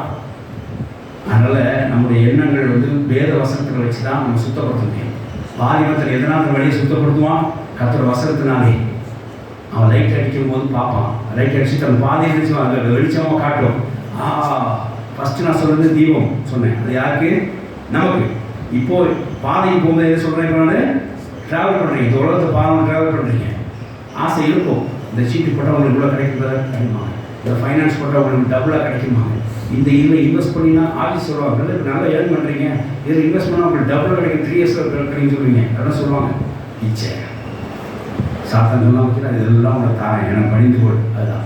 அதனால் நம்முடைய எண்ணங்கள் வேத வசனத்தில் வச்சு தான் நம்ம சுத்தப்படுத்த முடியும். பாலிமத்தில் எதனால் வழியை சுத்தப்படுத்துவான்? கர்த்தர் வசனத்தினாலே. அவன் லைட் அடிக்கும் போது பார்ப்பான், லைட் அடிச்சுட்டு அந்த பாதையை வச்சுவான், அந்த வெளிச்சமாக காட்டும். ஃபஸ்ட்டு நான் சொல்கிறது தீபம் சொன்னேன், அது யாருக்கு? நமக்கு. இப்போது பாதைக்கு போகும்போது எது சொல்கிறேன்? இப்போ நான் ட்ராவல் பண்ணுறீங்க, இந்த உலகத்தை பாலம் ட்ராவல் பண்ணுறீங்க, ஆசை இருக்கும். இந்த சீட்டு போட்டால் உங்களுக்கு இவ்வளோ கிடைக்குதா கிடைக்குமா, இந்த ஃபைனான்ஸ் போட்டால் உங்களுக்கு டபுளாக கிடைக்குமா, இந்த இதில் இன்வெஸ்ட் பண்ணினா ஆஃபீஸ் சொல்லுவாங்க, நல்லா ஏர்ன் பண்ணுறீங்க, இதில் இன்வெஸ்ட் பண்ணால் உங்களுக்கு டபுளாக கிடைக்கும், 3 இயர்ஸில் கிடைக்கும் சொல்லுவீங்க. அதெல்லாம் சொல்லுவாங்க. இச்சை சாத்தான் சொன்னால் வச்சுன்னா இதெல்லாம் உங்களை தாரேன், எனக்கு பணிந்து கொள். அதுதான்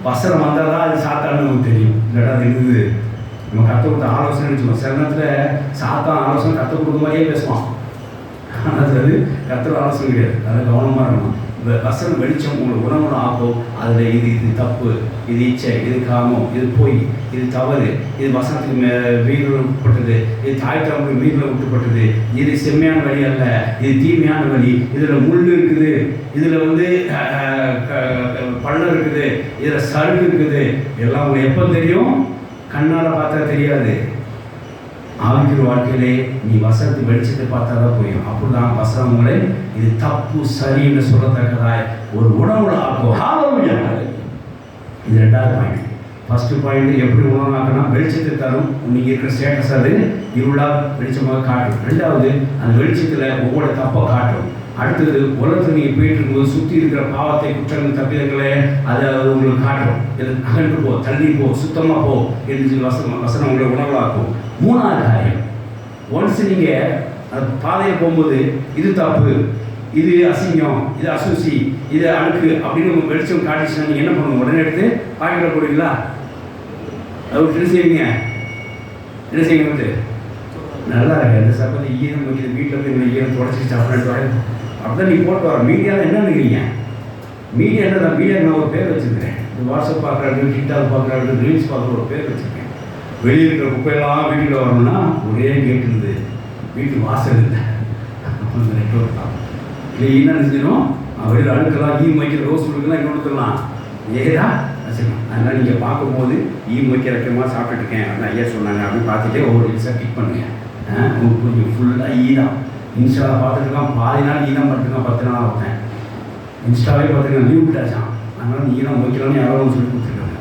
வசனம் வந்தால் தான் அது சாத்தான்னு நமக்கு தெரியும். இல்லாட்டா அது இருக்குது நம்ம கற்றுக் கொடுத்த ஆலோசனை வச்சுக்கோம். சில நேரத்தில் சாத்தான் ஆலோசனை கற்றுக் கொடுத்த மாதிரியே பேசுவான், ஆனால் அது கற்றுற ஆலோசனை கிடையாது. அதில் கவனமாக இருக்கணும். வசனம் வெளிச்சம் உங்களுக்கு உணவுன்னு ஆகும். அதில் இது தப்பு, இது இச்சை, இது காமம், இது பொய், இது தவறு, இது வசனத்துக்கு மீறில் விட்டுப்பட்டது, இது தாய் தவறு மீறில் விட்டுப்பட்டது, இது செம்மையான வழி அல்ல, இது தீமையான வழி, இதில் முள் இருக்குது, இதில் பள்ளம் இருக்குது, இதில் சருகு இருக்குது. எல்லாம் உங்களுக்கு எப்போ தெரியும்? கண்ணால் பார்த்தா தெரியாது. ஆவிக்கிற வாழ்க்கையிலே நீ வசனத்தை வெளிச்சத்தை பார்த்தா தான் புரியும். அப்படிதான் வசனம் உங்களை இது தப்பு சரின்னு சொல்லத்தக்கதாய் ஒரு உணவுல ஆக்கும். ஹல்லேலூயா. இது 2வது பாயிண்ட். ஃபர்ஸ்ட் பாயிண்ட் எப்படி உணவு ஆக்கணும்? வெளிச்சத்தை தரும். நீங்கள் இருக்கிற ஸ்டேட்டஸ் அது இருளாக வெளிச்சமாக காட்டும். 2வது அந்த வெளிச்சத்தில் ஒவ்வொரு தப்பை காட்டும். அடுத்தது உலகத்தில் நீங்கள் போயிட்டு இருக்கும்போது சுற்றி இருக்கிற பாவத்தை, குற்றங்கள், தப்பிதங்களை அதை உங்களுக்கு காட்டும். இது அகன்று போ, தள்ளி போ, சுத்தமாக போ என்று வசனம் உங்களை உணவாக்கும். 3வது காரியம், ஒன்ஸ் நீங்கள் அது பாதையில் போகும்போது இது தப்பு, இது அசிங்கம், இது அசூசி, இது அழுக்கு அப்படின்னு வெளிச்சம் காட்டிச்சுன்னா நீங்கள் என்ன பண்ணுங்க? உடனே எடுத்து பாக்கெட்டில் போடுவீங்களா? அது என்ன செய்வீங்க? என்ன செய்வீங்க? நல்லா இருக்கு அந்த சப்பத்தை ஈரம் வைக்கிறது, வீட்டில் போய் இந்த ஈரம் தொடச்சி சாப்பிட்டு அப்படிதான் நீ போட்டு வர. மீடியாவில் என்ன நினைக்கிறீங்க? மீடியா என்ன? மீடியாவுக்கு நான் ஒரு பேர் வச்சுருக்கேன். இந்த வாட்ஸ்அப் பார்க்குறாரு, டிக்டாக் பார்க்குறாரு, ரீல்ஸ் பார்க்குற ஒரு பேர் வச்சுருக்கேன். வெளியே இருக்கிற குப்பையெல்லாம் வீட்டுக்குள்ள வரணும்னா ஒரே கேட் இருக்குது, வீட்டு வாசல் இல்லை, நெட்ஒர்க் தான் இல்லை. என்ன நினைச்சிடும்? வெளியில் அடுக்கலாம், ஈ வைக்கிற ரோஸ் கொடுக்கலாம், இன்னொருத்தரலாம் ஏதா வச்சுக்கலாம். அதனால் நீங்கள் பார்க்கும்போது ஈ வைக்கிற ரக்கமாக சாப்பிட்டுருக்கேன் அப்படின்னு ஐயா சொன்னாங்க அப்படின்னு பார்த்துட்டே ஒவ்வொரு ரீல்ஸாக கிளிக் பண்ணுங்கள். உங்களுக்கு கொஞ்சம் ஃபுல்லாக ஈ தான். இன்ஸ்டாவில் பார்த்துருக்கான், பாதி நாள் ஈ தான் பார்த்துருக்கான், 10 நாள் ஆகுத்தேன். இன்ஸ்டாவே பார்த்துருக்கேன், லீவ் விட்டாச்சான். அதனால் நீ தான் வைக்கலாம்னு யாரோ ஒன்று சொல்லி கொடுத்துருக்காங்க.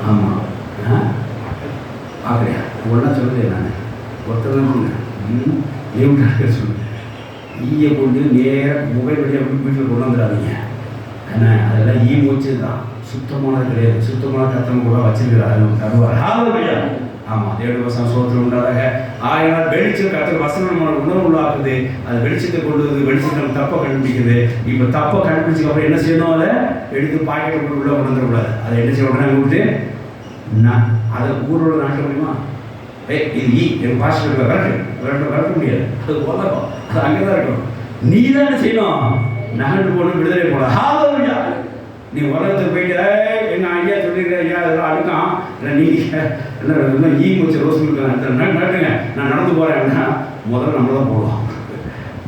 ஆமாம், பார்க்குறியா? ஒன்றா சொல்லுது நான் ஒருத்தர் தான் சொன்னேன். லீவ் விட்டா சொல்லுங்கள். ஈயை கொண்டு நேராக மொபைல் வழியாக வீட்டில் கொண்டு வந்துடாதீங்க. ஏன்னா அதெல்லாம் ஈ மூச்சது தான், சுத்தமானது கிடையாது. சுத்தமான கத்தம் கூட வச்சிருக்கிறாரு, தருவார். ஹல்லேலூயா. ஆமாம், தேவனுடைய வசனம் சோதனை உண்டாதாக. ஆயினால் வெளிச்சம் கர்த்தர் வசனம் நம்மளோட உணர்வு உள்ளாக்குது. அது வெளிச்சத்தை கொண்டு வந்து வெளிச்சத்தை நம்ம தப்பை கண்டுபிடிக்குது. இப்போ தப்பை கண்டுபிடிச்சதுக்கு அப்புறம் என்ன செய்யணும்? அதை எடுத்து பாக்கெட்டு உள்ள உணர்ந்துடக்கூடாது. அதை என்ன செய்ய உடனே விட்டு நான் அதை ஊரோட நாட்ட முடியுமா? இது என் பாஸ்டர் விரட்ட முடியாது. அது உலகம், அது அங்கே தான் இருக்கணும். நீ தான் என்ன செய்யணும்? நகர்ந்து போகணும், விடுதலை போகலாம். ஹல்லேலூயா. நீ உலகத்துக்கு போயிட்டு எங்கள் ஐயா சொல்லியிருக்க ஐயா அதெல்லாம் அடுக்கான் இல்லை, நீங்கள் என்ன ஈ முடிச்ச ரோஸ் கொடுக்குறேன் நட்டுங்க, நான் நடந்து போகிறேன் அப்படின்னா முதல்ல நம்ம தான் போடுவோம்.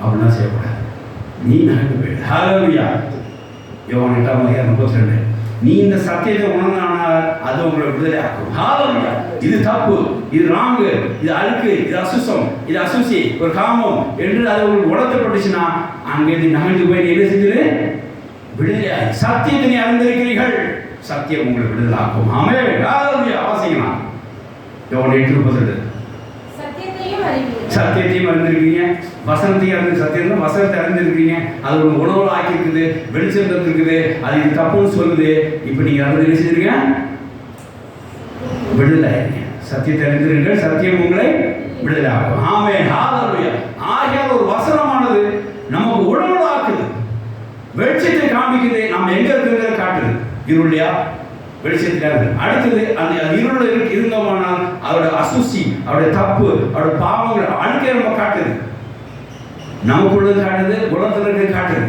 அப்படின்னா செய்யக்கூடாது. நீ நகர்ந்து போயிடு. ஹல்லேலூயா. யோவான் 8:32 நீ இந்த சத்தியத்தை உணர்ந்தானால் அது உங்களை விடுதலை ஆக்கும். ஹalleluya. இது தப்பு, இது ராங்கு, இது அழுக்கு, இது அசுத்தம், இது அசுசி, ஒரு காமம் என்று அது உங்களுக்கு உணர்த்தப்பட்டுச்சுன்னா அங்கிருந்து நகர்ந்து போய் என்ன செஞ்சது? விடுதலை. சத்தியத்தை நீ அறிந்திருக்கிறீர்கள், சத்தியம் உங்களை விடுதலை ஆக்கும். ஆமென். ஹalleluya. வாசிக்கலாம். யோவான் 8:38. சத்தியத்தையும் அறிந்திருக்கீங்க, வசனத்தையும் அறிந்து சத்தியம் வசனத்தை அறிந்திருக்கீங்க, அது ஒரு உணவு ஆக்கியிருக்குது, வெளிச்சம் இருக்குது, அது இது தப்புன்னு சொல்லுது. இப்போ நீங்க அறிந்து நினைச்சிருங்க, விடுதலை. சத்தியத்தை அறிந்திருங்கள், சத்தியம் உங்களை விடுதலை ஆகும். ஆமென். ஹalleluya. ஆகியால் ஒரு வசனமானது நமக்கு உணவு ஆக்குது, வெளிச்சத்தை காமிக்குது, நாம் எங்க இருக்கிறத காட்டுது. இருளையா வெளிச்சத்துக்காக அடுத்தது அந்த இருளில் இருந்தோமானால் அவருடைய அசுசி, அவருடைய தப்பு, அவருடைய பாவங்கள் அழுக்கை நம்ம காட்டுது, நமக்குள்ள காட்டுது, குணத்திற்கு காட்டுது.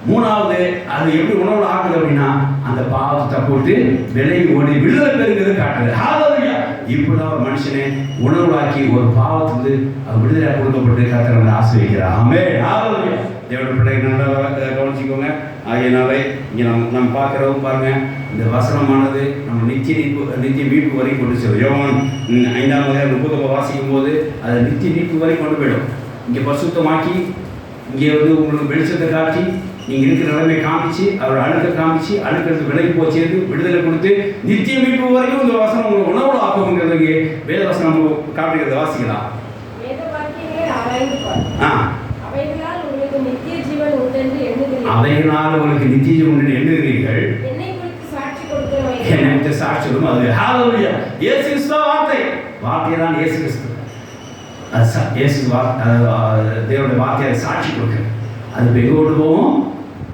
மூணாவது அது எப்படி உணவுல ஆகுது அப்படின்னா அந்த பாவத்தை தப்பு விட்டு விலை ஓடி விடுதலை பெறுகிறது காட்டுது. ஹalleluya. இப்படிதான் ஒரு மனுஷனை உணவுலாக்கி ஒரு பாவத்திலிருந்து விடுதலை கொடுக்கப்பட்டு கர்த்தர் நம்மை ஆசீர்வதிக்கிறார். ஆமென். ஹalleluya. தேவனுடைய பிள்ளைகள் நல்லா கவனிச்சுக்கோங்க. ஆகையினாலே இங்கே நம்ம பார்க்குறவங்க பாருங்க, இந்த வசனமானது நம்ம நித்திய மீட்பு வரை கொண்டு செல்லும். யோவான் 5:30 வாசிக்கும் போது அது நித்திய மீட்பு வரை கொண்டு போயிடும். இங்கே பரிசுத்தமாக்கி, இங்கே உங்களுக்கு வெளிச்சத்தை காட்டி, நீங்கள் இருக்கிற நிலைமை காமிச்சு, அவரோட அழுக்க காமிச்சு, அழுக்கிறது விலைக்கு போச்சேது விடுதலை கொடுத்து நித்திய மீட்பு வரைக்கும் இந்த வசனம் உங்களுக்கு உணவு ஆக்குங்கிறது வேத வசனம் நம்ம காட்டுகிறத வாசிக்கலாம். அவைகளால் உங்களுக்கு நித்திய ஜீவன் உண்டு என்று எண்ணுகிறீர்கள், என்னை குறித்து சாட்சி கொடுக்கும். அது ஹalleluya. இயேசு கிறிஸ்து வார்த்தை தான் இயேசு கிறிஸ்து. இயேசு தேவனுடைய வார்த்தையை சாட்சி கொடுக்குறது. அது எங்கே கொண்டு போவோம்?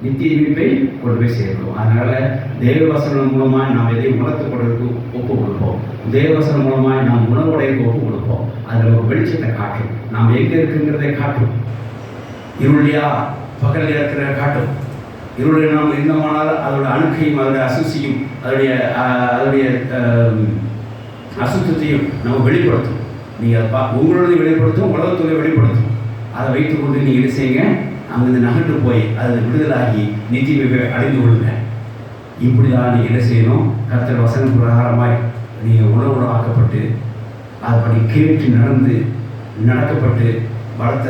நித்திய மீட்பை கொண்டு போய் சேர்க்கும். அதனால தேவவசனம் மூலமாய் நாம் எதையும் உணர்த்தப்படுறதுக்கு ஒப்பு கொடுப்போம். தேவவசனம் மூலமாய் நாம் உணர்வுடையதுக்கு ஒப்பு கொடுப்போம். அதில் ஒரு வெளிச்சத்தை காட்டும், நாம் எங்கே இருக்குங்கிறதை காட்டும். இருளியா பகல் இருக்கிற காட்டும். இருளில் நாம் இருந்தோமானால் அதோட அழுக்கையும் அதோட அசுசியும் அதோடைய அசுத்தத்தையும் நம்ம வெளிப்படுத்தும். நீங்கள் உங்களுடைய வெளிப்படுத்தும், உலகத்துடைய வெளிப்படுத்தும். அதை வைத்துக்கொண்டு நீங்கள் என்ன செய்யுங்க? அங்கிருந்து நகர்ந்து போய் அதில் விடுதலாகி நித்திய அடைந்து கொள்ளுங்க. இப்படி தான் நீங்கள் என்ன செய்யணும்? கர்த்தர் வசன பிரகாரமாய் நீங்கள் உணவு ஆக்கப்பட்டு அதுபடி கேட்டு நடக்கப்பட்டு பலத்த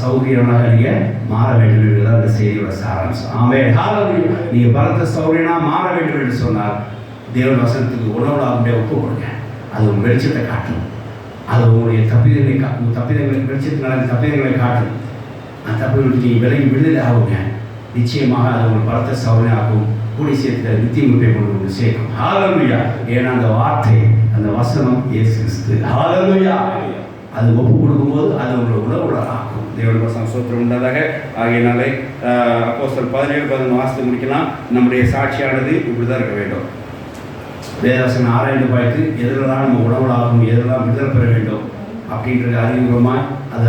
சௌகரியனாக நீங்கள் மாற வேண்டும் என்பதுதான் அந்த செய்தியோட சாராம்சம். ஆமென். ஹalleluya. நீங்கள் பலத்த சௌகரியனாக மாற வேண்டும் என்று சொன்னால் தேவன் வசனத்துக்கு உணவுலாக ஒப்பு கொடுங்க. அது உங்கள் வெளிச்சத்தை காட்டும். அது உங்களுடைய தப்பிதங்களை வெளிச்சத்து நடந்த தப்பிதங்களை காட்டும். அந்த தப்பிதங்களுக்கு நீங்கள் விடுதலை ஆகுங்க. நிச்சயமாக அது உங்களுக்கு பலத்த சௌகரியம் கூடி சேர்த்து நித்திய மீட்பை கொண்டு சேர்க்கும். ஹalleluya. ஏன்னா அந்த வார்த்தை, அந்த வசனம் இயேசு கிறிஸ்து. ஹalleluya. அது ஒப்பு கொடுக்கும்போது அது உங்களை உணவுல ஆக்கும். தேவனுடைய வசனம் ஸ்தோத்திரம் உண்டாதாக. ஆகையினாலே அப்போஸ்தலர் 17:11 வாசித்து முடிக்கலாம். நம்முடைய சாட்சியானது இப்படி தான் இருக்க வேண்டும். வேதவசனம் ஆராய்ந்து பார்த்து எதிரெல்லாம் நம்ம உணவுலாகும், எதிரெல்லாம் விடுதலை பெற வேண்டும் அப்படின்றது அறிவுபூர்வமாக அது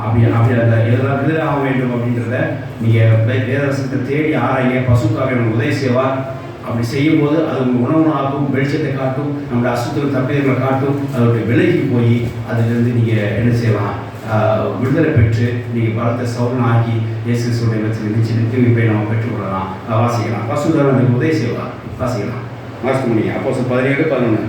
அப்படி அந்த எதிரெல்லாம் விடுதலை ஆக வேண்டும் அப்படின்றத நீங்கள் வேதவசனத்தை தேடி ஆராய பசுக்காக உதவி செய்வார். அப்படி செய்யும்போது அது உங்கள் உணவுனாகும், வெளிச்சத்தை காட்டும், நம்மளுடைய அசுத்தங்கள் தப்பிதங்களை காட்டும். அதோடைய விலைக்கு போய் அதிலிருந்து நீங்கள் என்ன செய்யலாம்? விடுதலை பெற்று நீங்கள் பலத்தை சௌரனாகி இயேசு நிச்சய நித்தியமைப்பை நம்ம பெற்றுக்கொள்ளலாம். வாசிக்கலாம். பசுதாரன் அதுக்கு உதவி செய்வார். வாசிக்கலாம். வாசிக்க முடியும். அப்போஸ்தலர் 17:11.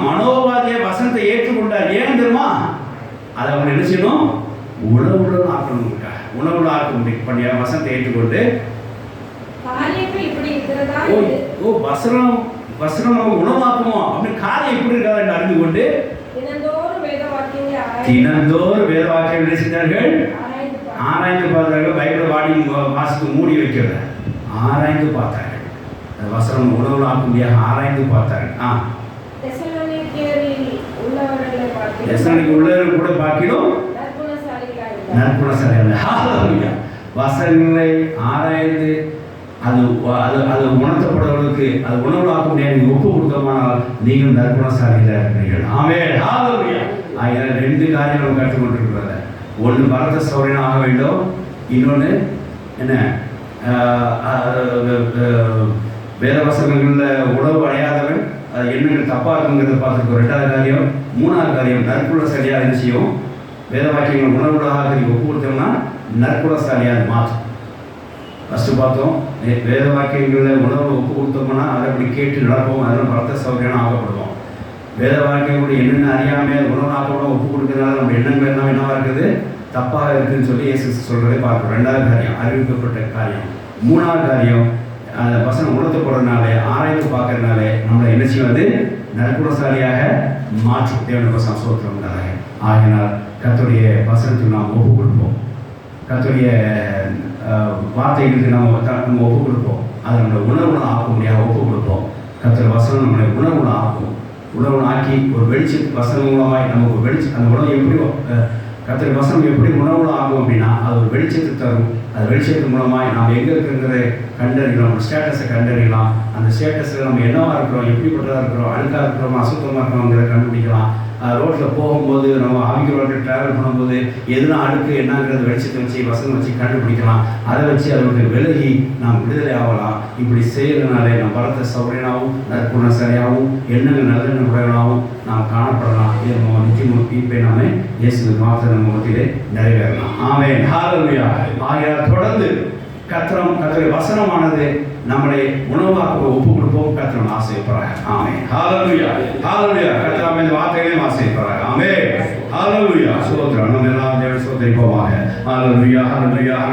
மனோவாதிய வசனத்தை ஏற்றுக்கொண்டார். ஏன் தெரியுமா? அதை அவங்க என்ன செய்யணும்? உணவுடன் ஆக்கணும். உணவுல ஆக்க பண்ணிய வசனத்தை ஏற்றுக்கொண்டு வசனம் நம்ம உணவாக்குமோ அப்படின்னு காரியம் எப்படி இருக்காது என்று அறிந்து கொண்டு தினந்தோறும் வேத வாக்கியம் நினைச்சார்கள், ஆராய்ந்து பார்த்தார்கள். பைபிள் வாசித்து மூடி வைக்கிறது ஆராய்ந்து பார்த்தார்கள். வசனம் உணவுல ஆக்கும்படியாக ஆராய்ந்து பார்த்தார்கள். உள்ளவர்கள் கூட பார்க்கிறோம் வசனங்களை ஆராய்ந்து அது உணர்த்தப்படுவதற்கு அது உணவுலாக்க முடியாது ஒப்பு கொடுத்தோமானால் நீங்கள் நற்குணசாலிகளாக இருக்கிறீர்கள். ஆமென். ஹalleluya. ஆகையால் 2 காரியங்கள் நம்ம கற்றுக்கொண்டிருக்கிறது. ஒன்று பலத்த சௌகரியம் ஆக வேண்டும், இன்னொன்று என்ன வேதவசனங்களில் உணவு அடையாதவன் எண்ணங்கள் தப்பாக இருக்குங்கிறத பார்த்துருக்கோம். 2வது காரியம். 3வது காரியம் நற்குணசாலியாக என்ன செய்யும்? வேத வாக்கியங்கள் உணவுடாக ஒப்பு கொடுத்தோம்னா நற்குணசாலியாக மாற்றும். ஃபஸ்ட்டு பார்த்தோம், வேத வாக்கியங்களில் உணவு ஒப்பு கொடுத்தோம்னா அதை அப்படி கேட்டு நடப்போம், அதெல்லாம் பலத்த சௌகரியம் ஆகப்படுவோம். வேத வாக்கியங்களுடைய என்னென்ன அறியாமல் உணவு ஆக்கப்படும் ஒப்பு கொடுக்கறதுனால நம்ம எண்ணங்கள் எல்லாம் என்னவா இருக்குது, தப்பாக இருக்குதுன்னு சொல்லி இயேசு சொல்கிறதே பார்க்குறோம். 2வது காரியம் அறிவிக்கப்பட்ட காரியம். 3வது காரியம் வசனம் உணர்த்தப்படுறதுனால ஆராய்ந்து பார்க்கறதுனால நம்மளை என்ன செய்வது, நற்குணசாலியாக மாற்றும். தேவனுடைய வசனம் சோத்திரம் உண்டாக. ஆகினால் கர்த்தருடைய வசனத்துக்கு நாம் ஒப்பு கொடுப்போம், கர்த்தருடைய வார்த்தைகளுக்கு நம்ம ஒப்பு கொடுப்போம். அதை நம்மளை உணர்வுல ஆக்க முடியாது ஒப்பு கொடுப்போம். கர்த்தர் வசனம் நம்மளை உணர்வுல ஆக்கும். உணவு ஆக்கி ஒரு வெளிச்சத்து வசனம் மூலமாய் நமக்கு வெளிச்சம், அந்த உணவு எப்படி கர்த்தர் வசனம் எப்படி உணவுல ஆகும் அப்படின்னா அது ஒரு வெளிச்சத்தை தரும். அது வெளிச்சத்து மூலமாய் நாம் எங்கே இருக்குங்கிறத கண்டறியலாம், ஒரு ஸ்டேட்டஸை கண்டறியலாம். அந்த ஸ்டேட்டஸில் நம்ம என்னவா இருக்கிறோம், எப்படிப்பட்டதாக இருக்கிறோம், அழுக்காக இருக்கிறோம், அசுத்தமாக இருக்கிறோங்கிறத கண்டுபிடிக்கலாம். ரோட்டில் போகும்போது நம்ம ஆவிகளோட ட்ராவல் பண்ணும்போது எதுனா அடுக்கு என்னங்கிறது வெளிச்சத்தை வச்சு வசனம் வச்சு கண்டுபிடிக்கலாம். அதை வச்சு அதோட விலகி நாம் விடுதலை ஆகலாம். இப்படி செய்யறதுனால நம்ம பலத்த சௌகரியனாகவும் நற்குணசாலியாகவும் எண்ணங்கள் நல்லெண்ண உடையவனாகவும் நாம் காணப்படலாம். இது நம்ம நிச்சயம் தீர்ப்பை நாம இயேசு மாத்திர நம்ம மத்தியிலே நிறைவேறலாம். ஆமென். ஹல்லேலூயா. ஆகையால் தொடர்ந்து கர்த்தருடைய வசனமானது நம்மளை உணவாக்க ஒப்பு கொடுப்போம். கர்த்தர் ஆசைப்படுறாங்க. ஆமென். ஹல்லேலூயா. ஹல்லேலூயா. கர்த்தர் இந்த வார்த்தைகளையும் ஆசைப்படுறாங்க. ஆமென். ஹல்லேலூயா. சோத்திரம். நம்ம எல்லாம் தேவனை சோதரிப்போமாக. ஹல்லேலூயா. ஹல்லேலூயா.